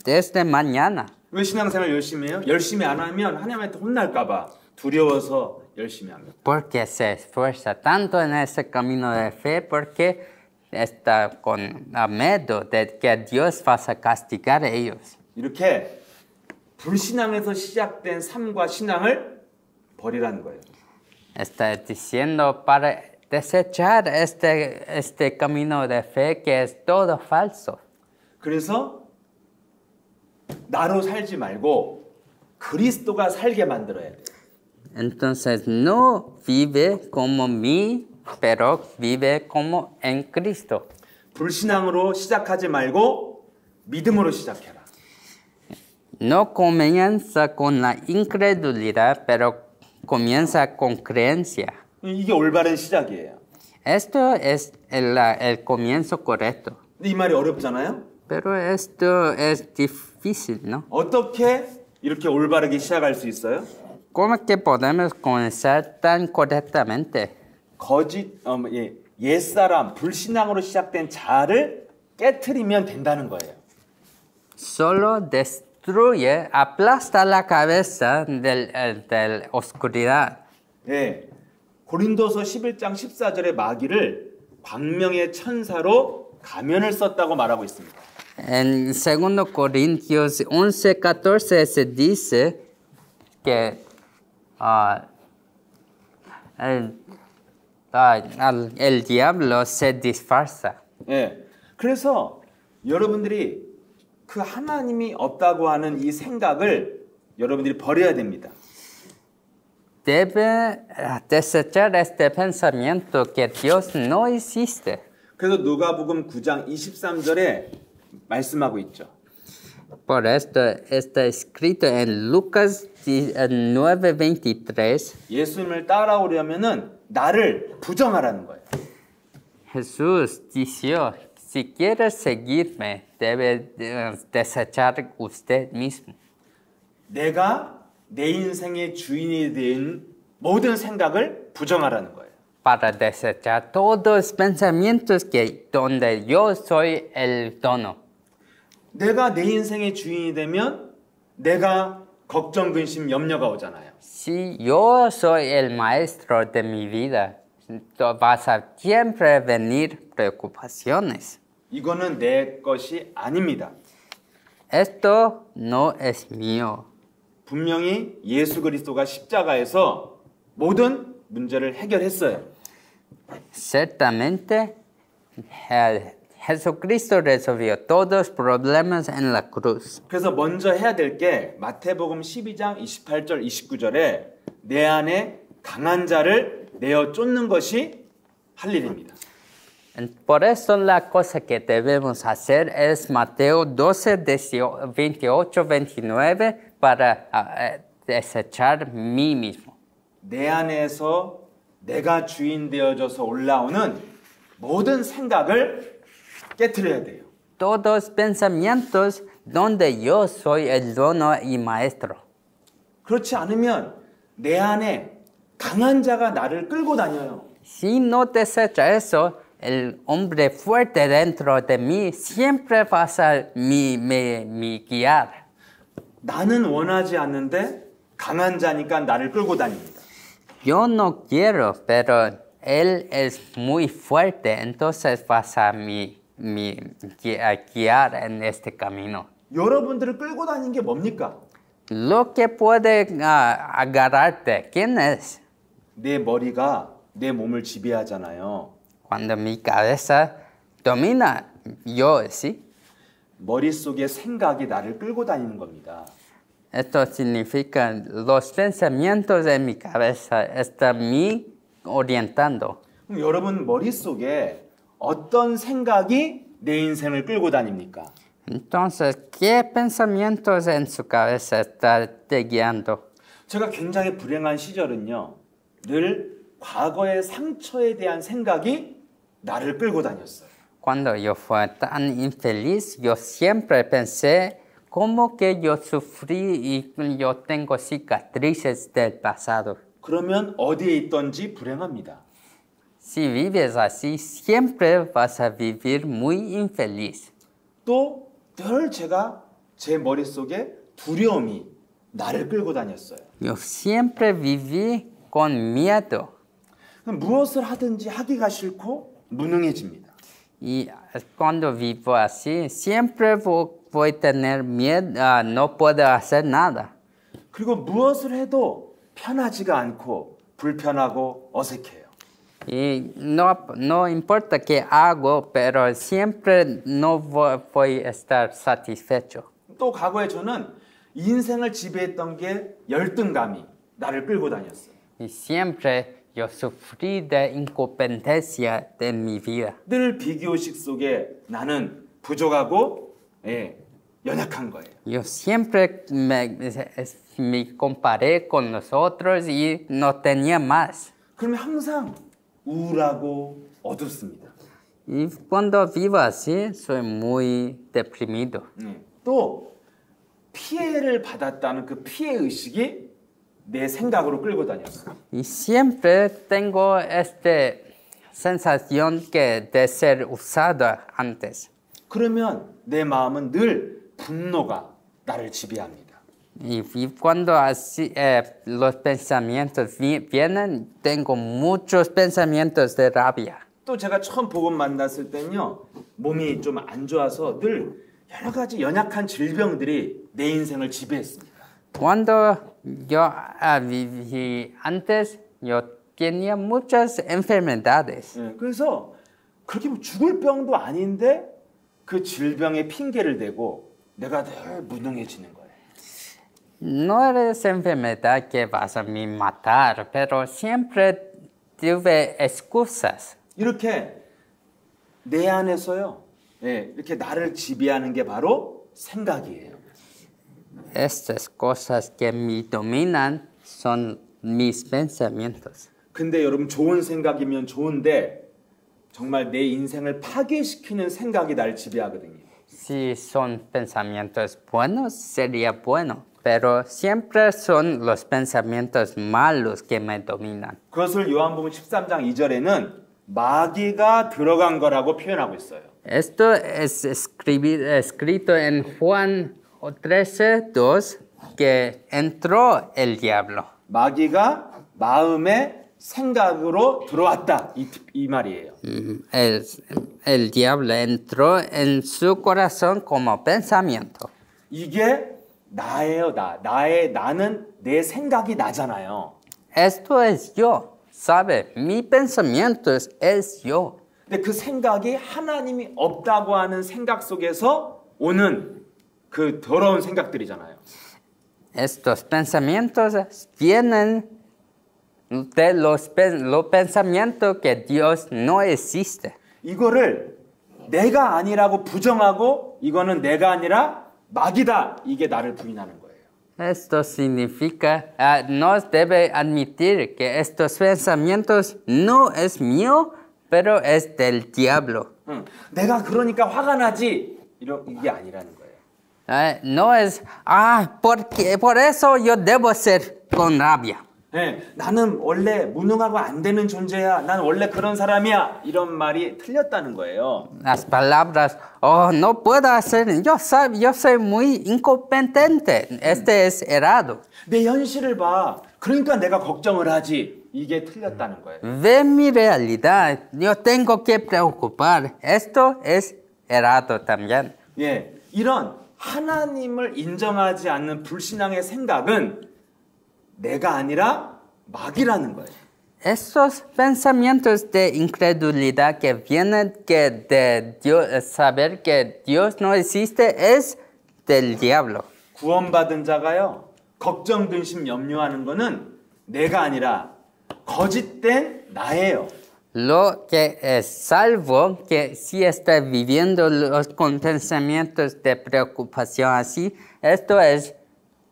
desde mañana.
왜 신앙생활 열심히 해요? 열심히 안 하면 하나님한테 혼날까봐 두려워서 열심히 합니다.
Porque se esfuerza tanto en ese camino de fe, porque está con miedo de que Dios va a castigar a ellos.
이렇게 불신앙에서 시작된 삶과 신앙을 버리라는 거예요.
Está diciendo para desechar este camino de fe que es todo falso.
그래서 나로 살지 말고 그리스도가 살게 만들어야 돼요.
Entonces no vive como mí, pero vive como en Cristo.
불신앙으로 시작하지 말고 믿음으로 시작해라.
No comienza con la incredulidad, pero comienza con creencia.
이게 올바른 시작이에요.
Esto es el comienzo correcto.
근데 이 말이 어렵잖아요.
Pero esto es difícil, ¿no?
어떻게 이렇게 올바르게 시작할 수 있어요?
¿Cómo que podemos comenzar tan correctamente?
옛사람, 불신앙으로 시작된 자아를 깨트리면 된다는 거예요.
Solo destruye, aplasta la cabeza de oscuridad.
예, 고린도서 11장 14절의 마귀를 광명의 천사로 가면을 썼다고 말하고 있습니다.
En 2 Corintios 11:14 se dice que el diablo se disfraza.
예, 그래서 여러분들이 그 하나님이 없다고 하는 이 생각을 여러분들이 버려야 됩니다.
debe desechar este pensamiento que Dios no existe.
그래서 누가복음 9장 23절에 말씀하고 있죠.
Por esto está escrito en Lucas 9:23.
예수님을 따라오려면은 나를 부정하라는 거예요.
Jesús dijo, si quieres seguirme, debe desechar usted mismo.
내가 내 인생의 주인이 된 모든 생각을 부정하라는 거예요.
Para desechar todos los pensamientos que donde yo soy el dono.
내가 내 인생의 주인이 되면 내가 걱정, 근심, 염려가 오잖아요.
Si yo soy el maestro de mi vida, vas a siempre venir preocupaciones.
이거는 내 것이 아닙니다.
Esto no es mío.
분명히 예수 그리스도가 십자가에서 모든 문제를 해결했어요.
Ciertamente, Jesucristo resolvió todos los problemas en la cruz.
그래서 먼저 해야 될 게 마태복음 12장 28절 29절에 내 안에 강한 자를 내어 쫓는 것이 할 일입니다.
Por eso la cosa que debemos hacer es Mateo 12, 28, 29 para desechar mí mismo.
내 안에서 내가 주인 되어져서 올라오는 모든 생각을 깨트려야 돼요.
Todos los pensamientos donde yo soy el dono y maestro.
그렇지 않으면 내 안에 강한 자가 나를 끌고 다녀요.
Si no desecha eso, el hombre fuerte dentro de mí siempre va a me guiar.
나는 원하지 않는데 강한 자니까 나를 끌고 다닙니다.
Yo no quiero, pero él es muy fuerte, entonces vas a guiar en este camino.
여러분들을 끌고 다니는 게 뭡니까?
Lo que puede agarrarte, ¿quién es?
내 머리가 내 몸을 지배하잖아요.
Cuando mi cabeza domina, yo, ¿sí?
머릿속의 생각이 나를 끌고 다니는 겁니다.
Esto significa los pensamientos de mi cabeza están me orientando.
그럼 여러분 머릿속에 어떤 생각이 내 인생을 끌고 다닙니까?
Entonces, ¿qué pensamientos en su cabeza está te guiando?
제가 굉장히 불행한 시절은요. 늘 과거의 상처에 대한 생각이 나를 끌고 다녔어요.
Cuando yo fui tan infeliz, yo siempre pensé cómo que yo sufrí y yo tengo cicatrices del pasado.
그러면 어디에 있던지 불행합니다.
Si vives así, siempre vas a vivir muy infeliz.
또 늘 제가 제 머릿속에 두려움이 나를 끌고 다녔어요.
Yo siempre viví con miedo.
무엇을 하든지 하기가 싫고 무능해집니다.
Y cuando vivo así, siempre voy a tener miedo, no puedo hacer nada.
그리고 무엇을 해도 편하지가 않고 불편하고 어색해요.
Y no importa qué hago, pero siempre no voy a estar satisfecho.
또 과거에 저는 인생을 지배했던 게 열등감이 나를 끌고 다녔어요.
Y siempre yo sufrí de incompetencia de mi vida.
늘 비교식 속에 나는 부족하고 연약한 거예요.
Yo siempre me comparé con los otros y no tenía más.
그러면 항상 우울하고 어둡습니다.
Y cuando vivo así, soy muy deprimido.
또 피해를 받았다는 그 피해 의식이 내 생각으로 끌고 다녔어요.
Y siempre tengo esta sensación de ser usado antes.
그러면 내 마음은 늘 분노가 나를 지배합니다.
Y cuando así, los pensamientos vienen, tengo muchos pensamientos de rabia.
또 제가 처음 복음 만났을 때는요. 몸이 좀 안 좋아서 늘 여러 가지 연약한 질병들이 내 인생을 지배했습니다.
Cuando yo viví antes, yo tenía muchas enfermedades.
그래서 그렇게 뭐 죽을 병도 아닌데 그 질병의 핑계를 대고 내가 늘 무능해지는 거예요.
no eres enfermedad que vas a me matar, pero siempre tuve excusas.
이렇게 내 안에서요. 예, 이렇게 나를 지배하는 게 바로 생각이에요.
Estas cosas que me dominan son mis pensamientos.
근데 여러분 좋은 생각이면 좋은데 정말 내 인생을 파괴시키는 생각이 날 지배하거든요.
Si son pensamientos buenos, sería bueno, pero siempre son los pensamientos malos que me dominan.
그것을 요한복음 13장 2절에는 마귀가 들어간 거라고 표현하고 있어요.
Esto es escrito en Juan 13:2 que entró el diablo.
마귀가 마음의 생각으로 들어왔다 이 말이에요.
El diablo entró en su corazón como pensamiento.
이게 나예요, 나는 내 생각이 나잖아요.
Esto es yo, ¿sabe? Mi pensamiento es yo.
근데 그 생각이 하나님이 없다고 하는 생각 속에서 오는 그 더러운 생각들이잖아요.
Estos pensamientos vienen de los pensamientos que Dios no existe.
이거를 내가 아니라고 부정하고 이거는 내가 아니라 마귀다. 이게 나를 부인하는 거예요.
Esto significa, nos debe admitir que estos pensamientos no es mío, pero es del diablo.
내가 그러니까 화가 나지. 이게 아니라는 거예요.
No es, por eso yo debo ser con rabia.
네, 나는 원래 무능하고 안 되는 존재야. 난 원래 그런 사람이야. 이런 말이 틀렸다는 거예요.
Las palabras, no puedo hacer, yo soy muy incompetente. Este es errado.
내 현실을 봐. 그러니까 내가 걱정을 하지. 이게 틀렸다는 거예요.
Ve mi realidad, yo tengo que preocupar. Esto es errado también.
예, 이런 하나님을 인정하지 않는 불신앙의 생각은 내가 아니라 마귀라는 거예요.
Estos pensamientos de incredulidad que vienen de Dios, saber que Dios no existe es del diablo.
구원받은 자가요, 걱정, 근심, 염려하는 거는 내가 아니라 거짓된 나예요.
Lo que es salvo, que si está viviendo con pensamientos de preocupación así, esto es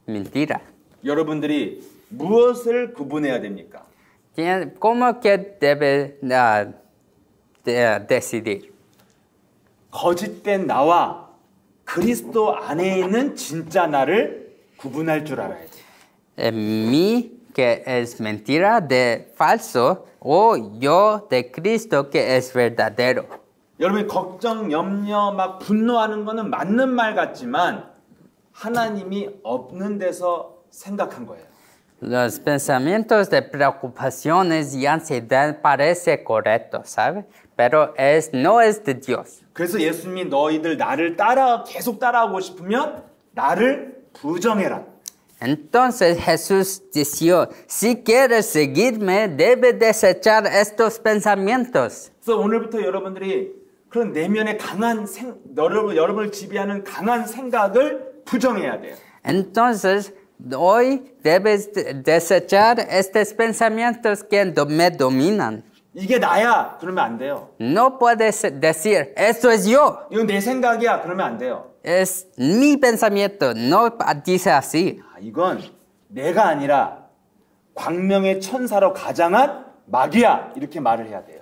mentira.
여러분들이 무엇을 구분해야 됩니까?
¿Cómo que debe decidir?
거짓된 나와 그리스도 안에 있는 진짜 나를 구분할 줄 알아야 돼.
Mí, que es mentira, de falso, o yo de Cristo, que es verdadero.
여러분이 걱정, 염려, 막 분노하는 거는 맞는 말 같지만 하나님이 없는 데서 생각한 거예요.
Los pensamientos de preocupaciones y ansiedad parece correcto, ¿sabe? Pero no es de Dios.
그래서 예수님이 너희들 나를 계속 따라하고 싶으면 나를 부정해라.
Entonces Jesús dijo, si quieres seguirme, debes desechar estos pensamientos.
그래서 오늘부터 여러분들이 그런 내면의 강한 여러분을 지배하는 강한 생각을 부정해야 돼요.
Entonces, hoy debes desechar estos pensamientos que me dominan.
이게 나야. 그러면 안 돼요.
No puedes decir, esto es yo.
이건 내 생각이야. 그러면 안 돼요.
Es mi pensamiento. No dice así.
이건 내가 아니라 광명의 천사로 가장한 마귀야. 이렇게 말을 해야 돼요.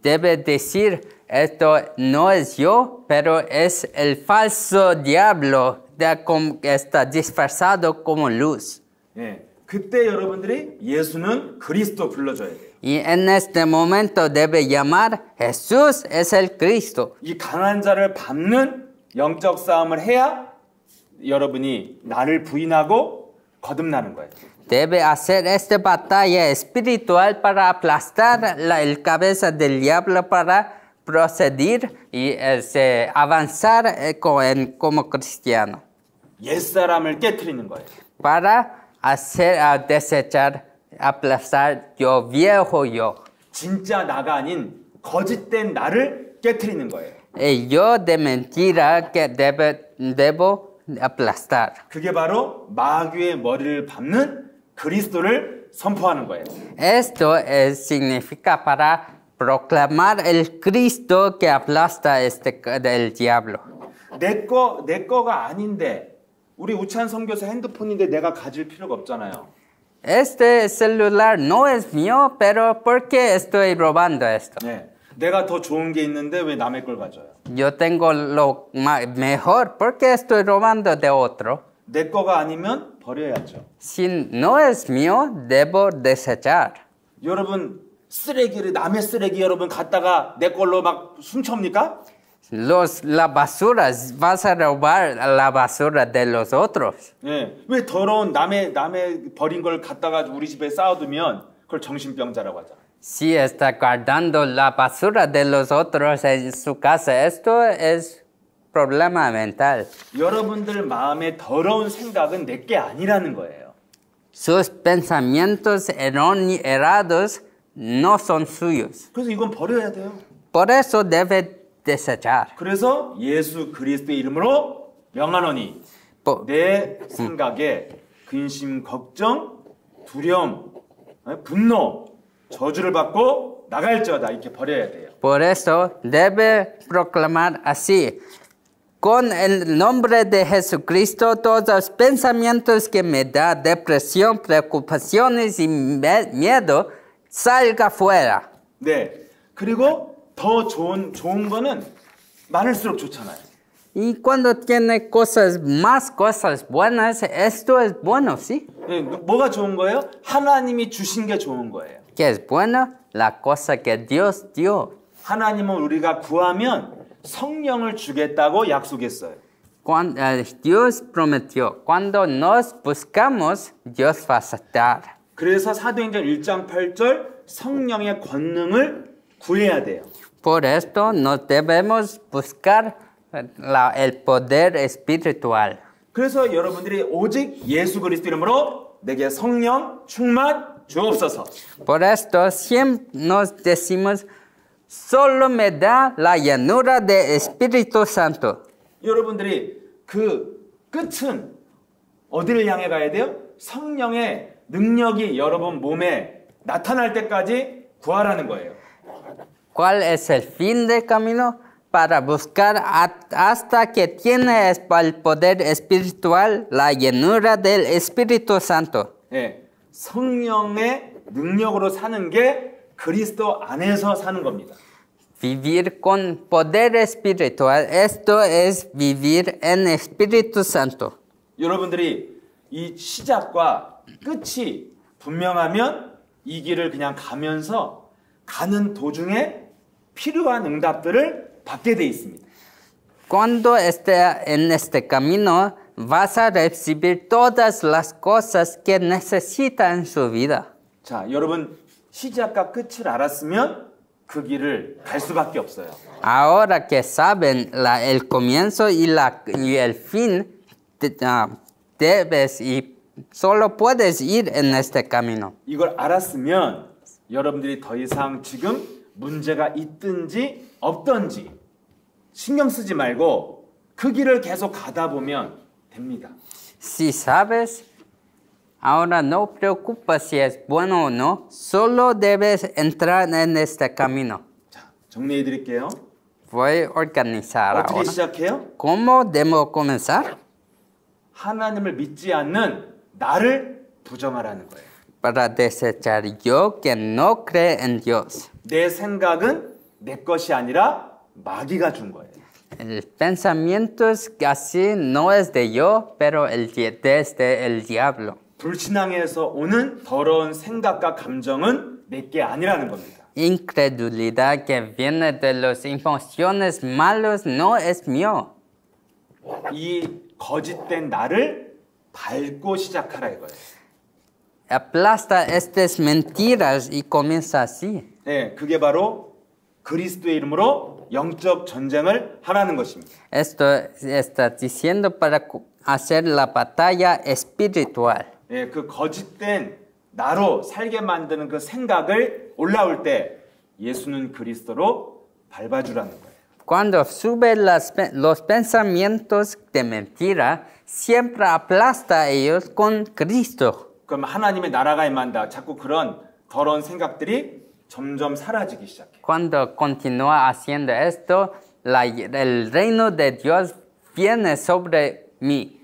Debe decir, esto no es yo, pero es el falso diablo que está disfrazado como luz.
예, 그때 여러분들이 예수는 그리스도 불러줘야 돼요.
Y en este momento debe llamar Jesús es el Cristo.
이 강한 자를 밟는 영적 싸움을 해야 여러분이 나를 부인하고 거듭나는 거예요.
Debe hacer esta batalla espiritual para aplastar el cabeza del diablo para proceder y avanzar como cristiano.
옛사람을 깨트리는 거예요.
Para desechar, aplastar yo viejo yo.
진짜 나가 아닌 거짓된 나를 깨트리는 거예요.
El yo de mentira que debo aplastar.
그게 바로 마귀의 머리를 밟는 그리스도를 선포하는 거예요.
Esto significa para proclamar el Cristo que aplasta el diablo.
내 거가 아닌데 우리 우찬 선교사 핸드폰인데 내가 가질 필요가 없잖아요.
Este celular no es mío, pero ¿por qué estoy robando esto?
네, 내가 더 좋은 게 있는데 왜 남의 걸 가져요?
Yo tengo lo mejor, ¿por qué estoy robando de otro?
내 거가 아니면 버려야죠.
Si no es mío, debo desechar.
여러분 쓰레기를 남의 쓰레기 여러분 갖다가 내 걸로 막 훔쳐옵니까?
La basura, vas a robar la basura de los otros.
네, 왜 더러운 남의 버린 걸 갖다가 우리 집에 쌓아두면 그걸 정신병자라고 하잖아요.
Si está guardando la basura de los otros en su casa, esto es problema mental.
여러분들 마음의 더러운 생각은 내게 아니라는 거예요.
Sus pensamientos errados no son suyos.
그래서 이건 버려야 돼요.
Por eso debe desechar.
그래서 예수 그리스도의 이름으로 명하노니 내 생각에 근심, 걱정, 두려움, 분노, 저주를 받고 나갈지어다 이렇게 버려야 돼요.
Por eso debe proclamar así. Con el nombre de Jesucristo, todos los pensamientos que me da depresión, preocupaciones y miedo, salga fuera.
네. 그리고 더 좋은 거는 많을수록 좋잖아요.
Y cuando tiene más cosas buenas, esto es bueno, ¿sí?
네, 뭐가 좋은 거예요? 하나님이 주신 게 좋은 거예요.
¿Qué es bueno? La cosa que Dios dio.
하나님은 우리가 구하면 성령을 주겠다고 약속했어요.
Dios prometió, cuando nos buscamos, Dios va a dar.
그래서 사도행전 1장 8절 성령의 권능을 구해야 돼요.
Por esto nos debemos buscar el poder espiritual.
그래서 여러분들이 오직 예수 그리스도 이름으로 내게 성령 충만 주옵소서.
Por esto siempre nos decimos, solo me da la llenura de Espíritu Santo.
여러분들이 그 끝은 어디를 향해 가야 돼요? 성령의 능력이 여러분 몸에 나타날 때까지 구하라는 거예요.
¿Cuál es el fin del camino? Para buscar hasta que tiene el poder espiritual, la llenura del Espíritu Santo.
네, 성령의 능력으로 사는 게 그리스도 안에서 사는 겁니다.
Vivir con poder espiritual, esto es vivir en Espíritu Santo.
여러분들이 이 시작과 끝이 분명하면 이 길을 그냥 가면서 가는 도중에 필요한 응답들을 받게 돼 있습니다.
Cuando esté en este camino, vas a recibir todas las cosas que necesita en su vida.
자, 여러분 시작과 끝을 알았으면 그 길을 갈 수밖에 없어요.
Ahora que saben el comienzo y el fin, debes y solo puedes ir en este camino.
이걸 알았으면 여러분들이 더 이상 지금 문제가 있든지 없든지 신경 쓰지 말고 그 길을 계속 가다 보면 됩니다.
Si sabes, ahora no preocupa si es bueno o no, solo debes entrar en este camino.
자, 정리해 드릴게요.
Voy a organizar
어떻게
ahora.
시작해요?
¿Cómo debo comenzar?
하나님을 믿지 않는 나를 부정하라는 거예요.
Para desechar yo que no cree en Dios.
내 생각은 내 것이 아니라 마귀가 준 거예요.
El pensamiento así no es de yo, pero desde el diablo.
불신앙에서 오는 더러운 생각과 감정은 내게 아니라는 겁니다.
Incredulidad que viene de las emociones malas no es mío.
이 거짓된 나를 밟고 시작하라 이거예요.
Aplasta estas mentiras y comienza así.
네, 그게 바로 그리스도의 이름으로 영적 전쟁을 하라는 것입니다.
Esto está diciendo para hacer la batalla espiritual.
네, 그 거짓된 나로 살게 만드는 그 생각을 올라올 때 예수는 그리스도로 밟아주라는 거예요.
Cuando suben los pensamientos de mentira, siempre aplasta a ellos con Cristo.
그럼 하나님의 나라가 임한다. 자꾸 그런 더러운 생각들이 점점 사라지기 시작해.
Cuando continúa haciendo esto, el reino de Dios viene sobre mí.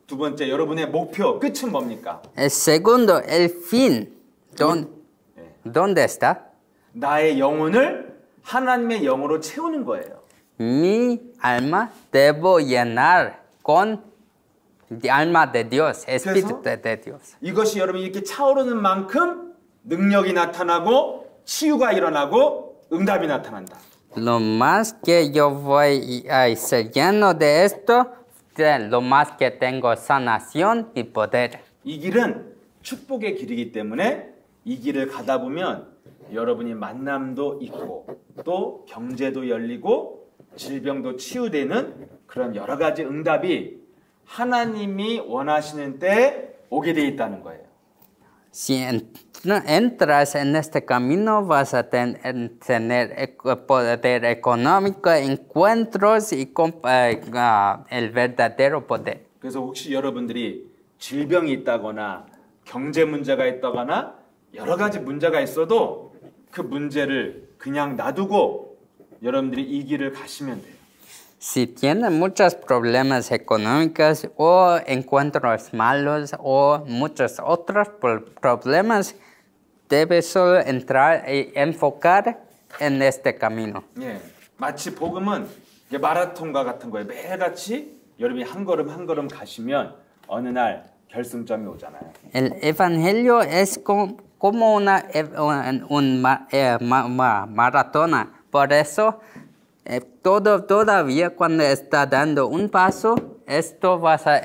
두 번째, 여러분의 목표, 끝은 뭡니까?
El segundo, el fin. ¿Dónde está?
나의 영혼을 하나님의 영으로 채우는 거예요.
Mi alma debo llenar con el alma de Dios, Espíritu de Dios.
이것이 여러분이 이렇게 차오르는 만큼 능력이 나타나고 치유가 일어나고 응답이 나타난다.
Lo más que yo voy a ser lleno de esto, lo más que tengo sanación y poder.
이 길은 축복의 길이기 때문에 이 길을 가다 보면 여러분이 만남도 있고 또 경제도 열리고 질병도 치유되는 그런 여러 가지 응답이 하나님이 원하시는 때에 오게 돼 있다는 거예요.
Si entras en este camino vas a tener poder económico, encuentros y el verdadero poder.
그래서 혹시 여러분들이 질병이 있다거나 경제 문제가 있다거나 여러 가지 문제가 있어도 그 문제를 그냥 놔두고 여러분들이 이 길을 가시면 돼요.
Si tienen muchos problemas económicos o encuentros malos o muchos otros problemas, debes solo entrar y enfocar en este camino.
예, 마치 복음은 마라톤과 같은 거예요. 매일같이 여러분이 한 걸음 한 걸음 가시면 어느 날 결승점이 오잖아요.
El evangelio es como una maratona. Por eso, todavía cuando está dando un paso, esto vas a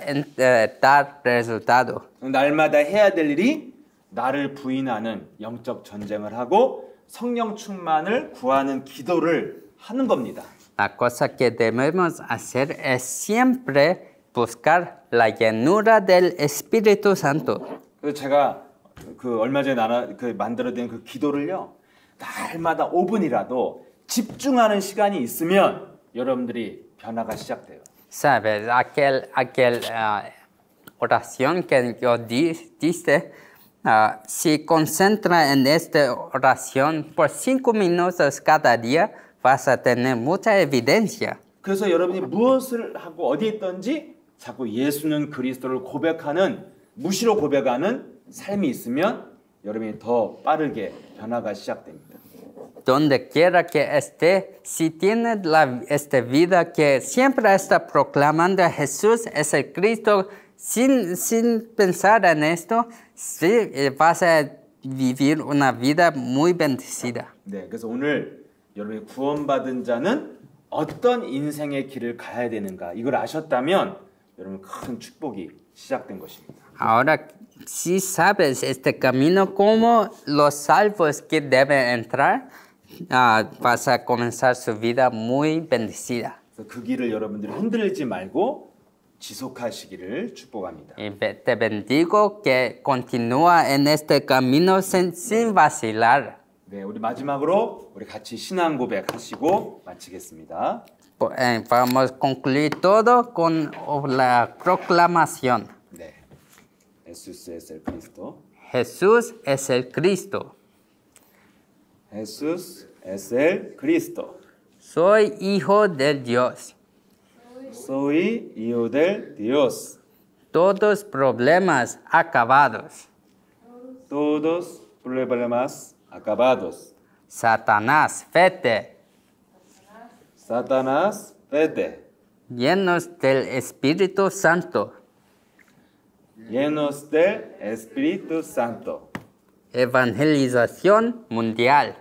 dar resultado.
날마다 해야 될 일이 나를 부인하는 영적 전쟁을 하고 성령 충만을 구하는 기도를 하는 겁니다.
La cosa que debemos hacer es siempre buscar la llenura del Espíritu Santo.
그래서 제가 그 얼마 전에 만들어낸 그 기도를요, 날마다 5분이라도 집중하는 시간이 있으면 여러분들이 변화가 시작돼요.
Sabes, aquel oración que yo diste, si concentra en esta oración por 5 minutos cada día, vas a tener mucha evidencia.
그래서 여러분이 무엇을 하고 어디에 있든지 자꾸 예수는 그리스도를 고백하는, 무시로 고백하는 삶이 있으면 여러분이 더 빠르게 변화가 시작됩니다.
Donde quiera que esté, si tiene esta vida que siempre está proclamando a Jesús es el Cristo, sin pensar en esto, sí, vas a vivir una vida muy bendecida.
네, 그래서 오늘 여러분이 구원받은 자는 어떤 인생의 길을 가야 되는가 이걸 아셨다면 여러분 큰 축복이 시작된 것입니다.
Ahora, si sabes este camino, como los salvos que deben entrar, vas a comenzar su vida muy bendecida.
그래서 그 길을 여러분들이 흔들리지 말고 지속하시기를 축복합니다.
Y te bendigo que continúa en este camino sin vacilar.
네, 우리 마지막으로 우리 같이 신앙 고백하시고 마치겠습니다.
Vamos a concluir todo con la proclamación.
네, Jesús es el Cristo.
Jesús es el Cristo.
Jesús es el Cristo.
Soy hijo de Dios.
Soy hijo del Dios.
Todos problemas acabados.
Todos problemas acabados.
Satanás, vete.
Satanás, vete.
Llenos del Espíritu Santo.
Llenos del Espíritu Santo.
Evangelización mundial.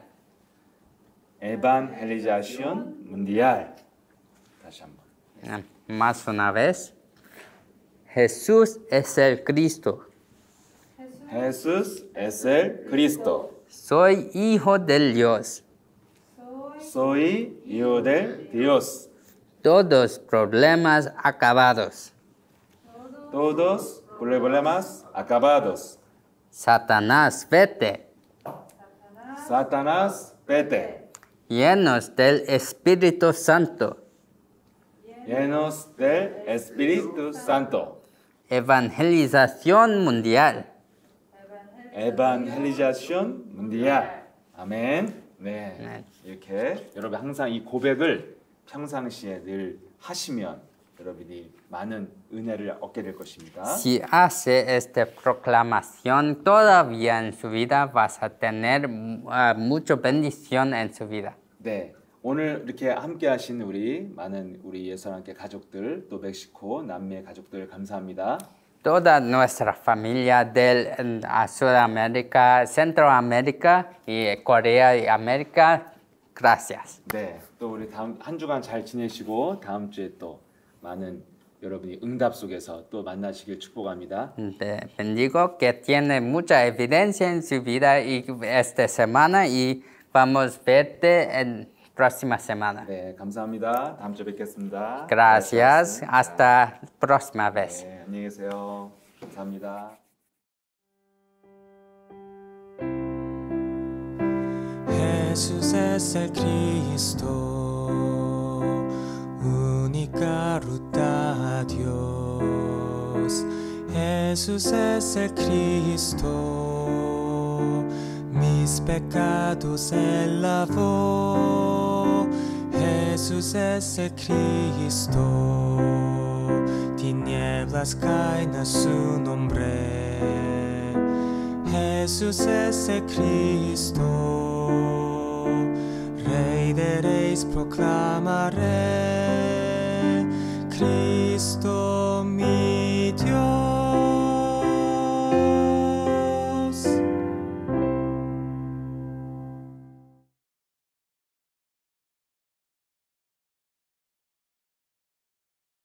Evangelización mundial. 다시 한번.
Más una vez. Jesús es el Cristo.
Jesús es el Cristo.
Soy hijo de Dios.
Soy hijo de Dios.
Todos problemas acabados.
Todos problemas acabados.
Satanás, vete.
Satanás, vete.
llenos del Espíritu Santo,
llenos del Espíritu Santo.
evangelización mundial,
에반헬리자션 문디알. 아멘. 네.
네.
이렇게 여러분 항상 이 고백을 평상시에 늘 하시면 여러분이 많은 은혜를 얻게 될 것입니다.
si hace esta proclamación todavía en su vida, vas a tener mucha bendición en su vida.
네. 오늘 이렇게 함께 하신 우리 많은 우리 예선함께 가족들, 또 멕시코, 남미의 가족들 감사합니다.
Toda nuestra familia de Sudamérica, Centroamérica y Corea y América, gracias.
네. 또 우리 다음 한 주간 잘 지내시고 다음 주에 또 많은 여러분이 응답 속에서 또 만나시길 축복합니다.
Te bendigo que tiene mucha evidencia en su vida y esta semana y vamos a verte en próxima semana.
네, 감사합니다. 다음 주에 뵙겠습니다.
Gracias. Hasta próxima vez.
네, 안녕히 계세요. 감사합니다.
Jesús es el Cristo, única ruta a Dios. Jesús es el Cristo, mis pecados Él lavó. Jesús es el Cristo, tinieblas caen a su nombre. Jesús es el Cristo, Rey de Reyes proclamaré. Cristo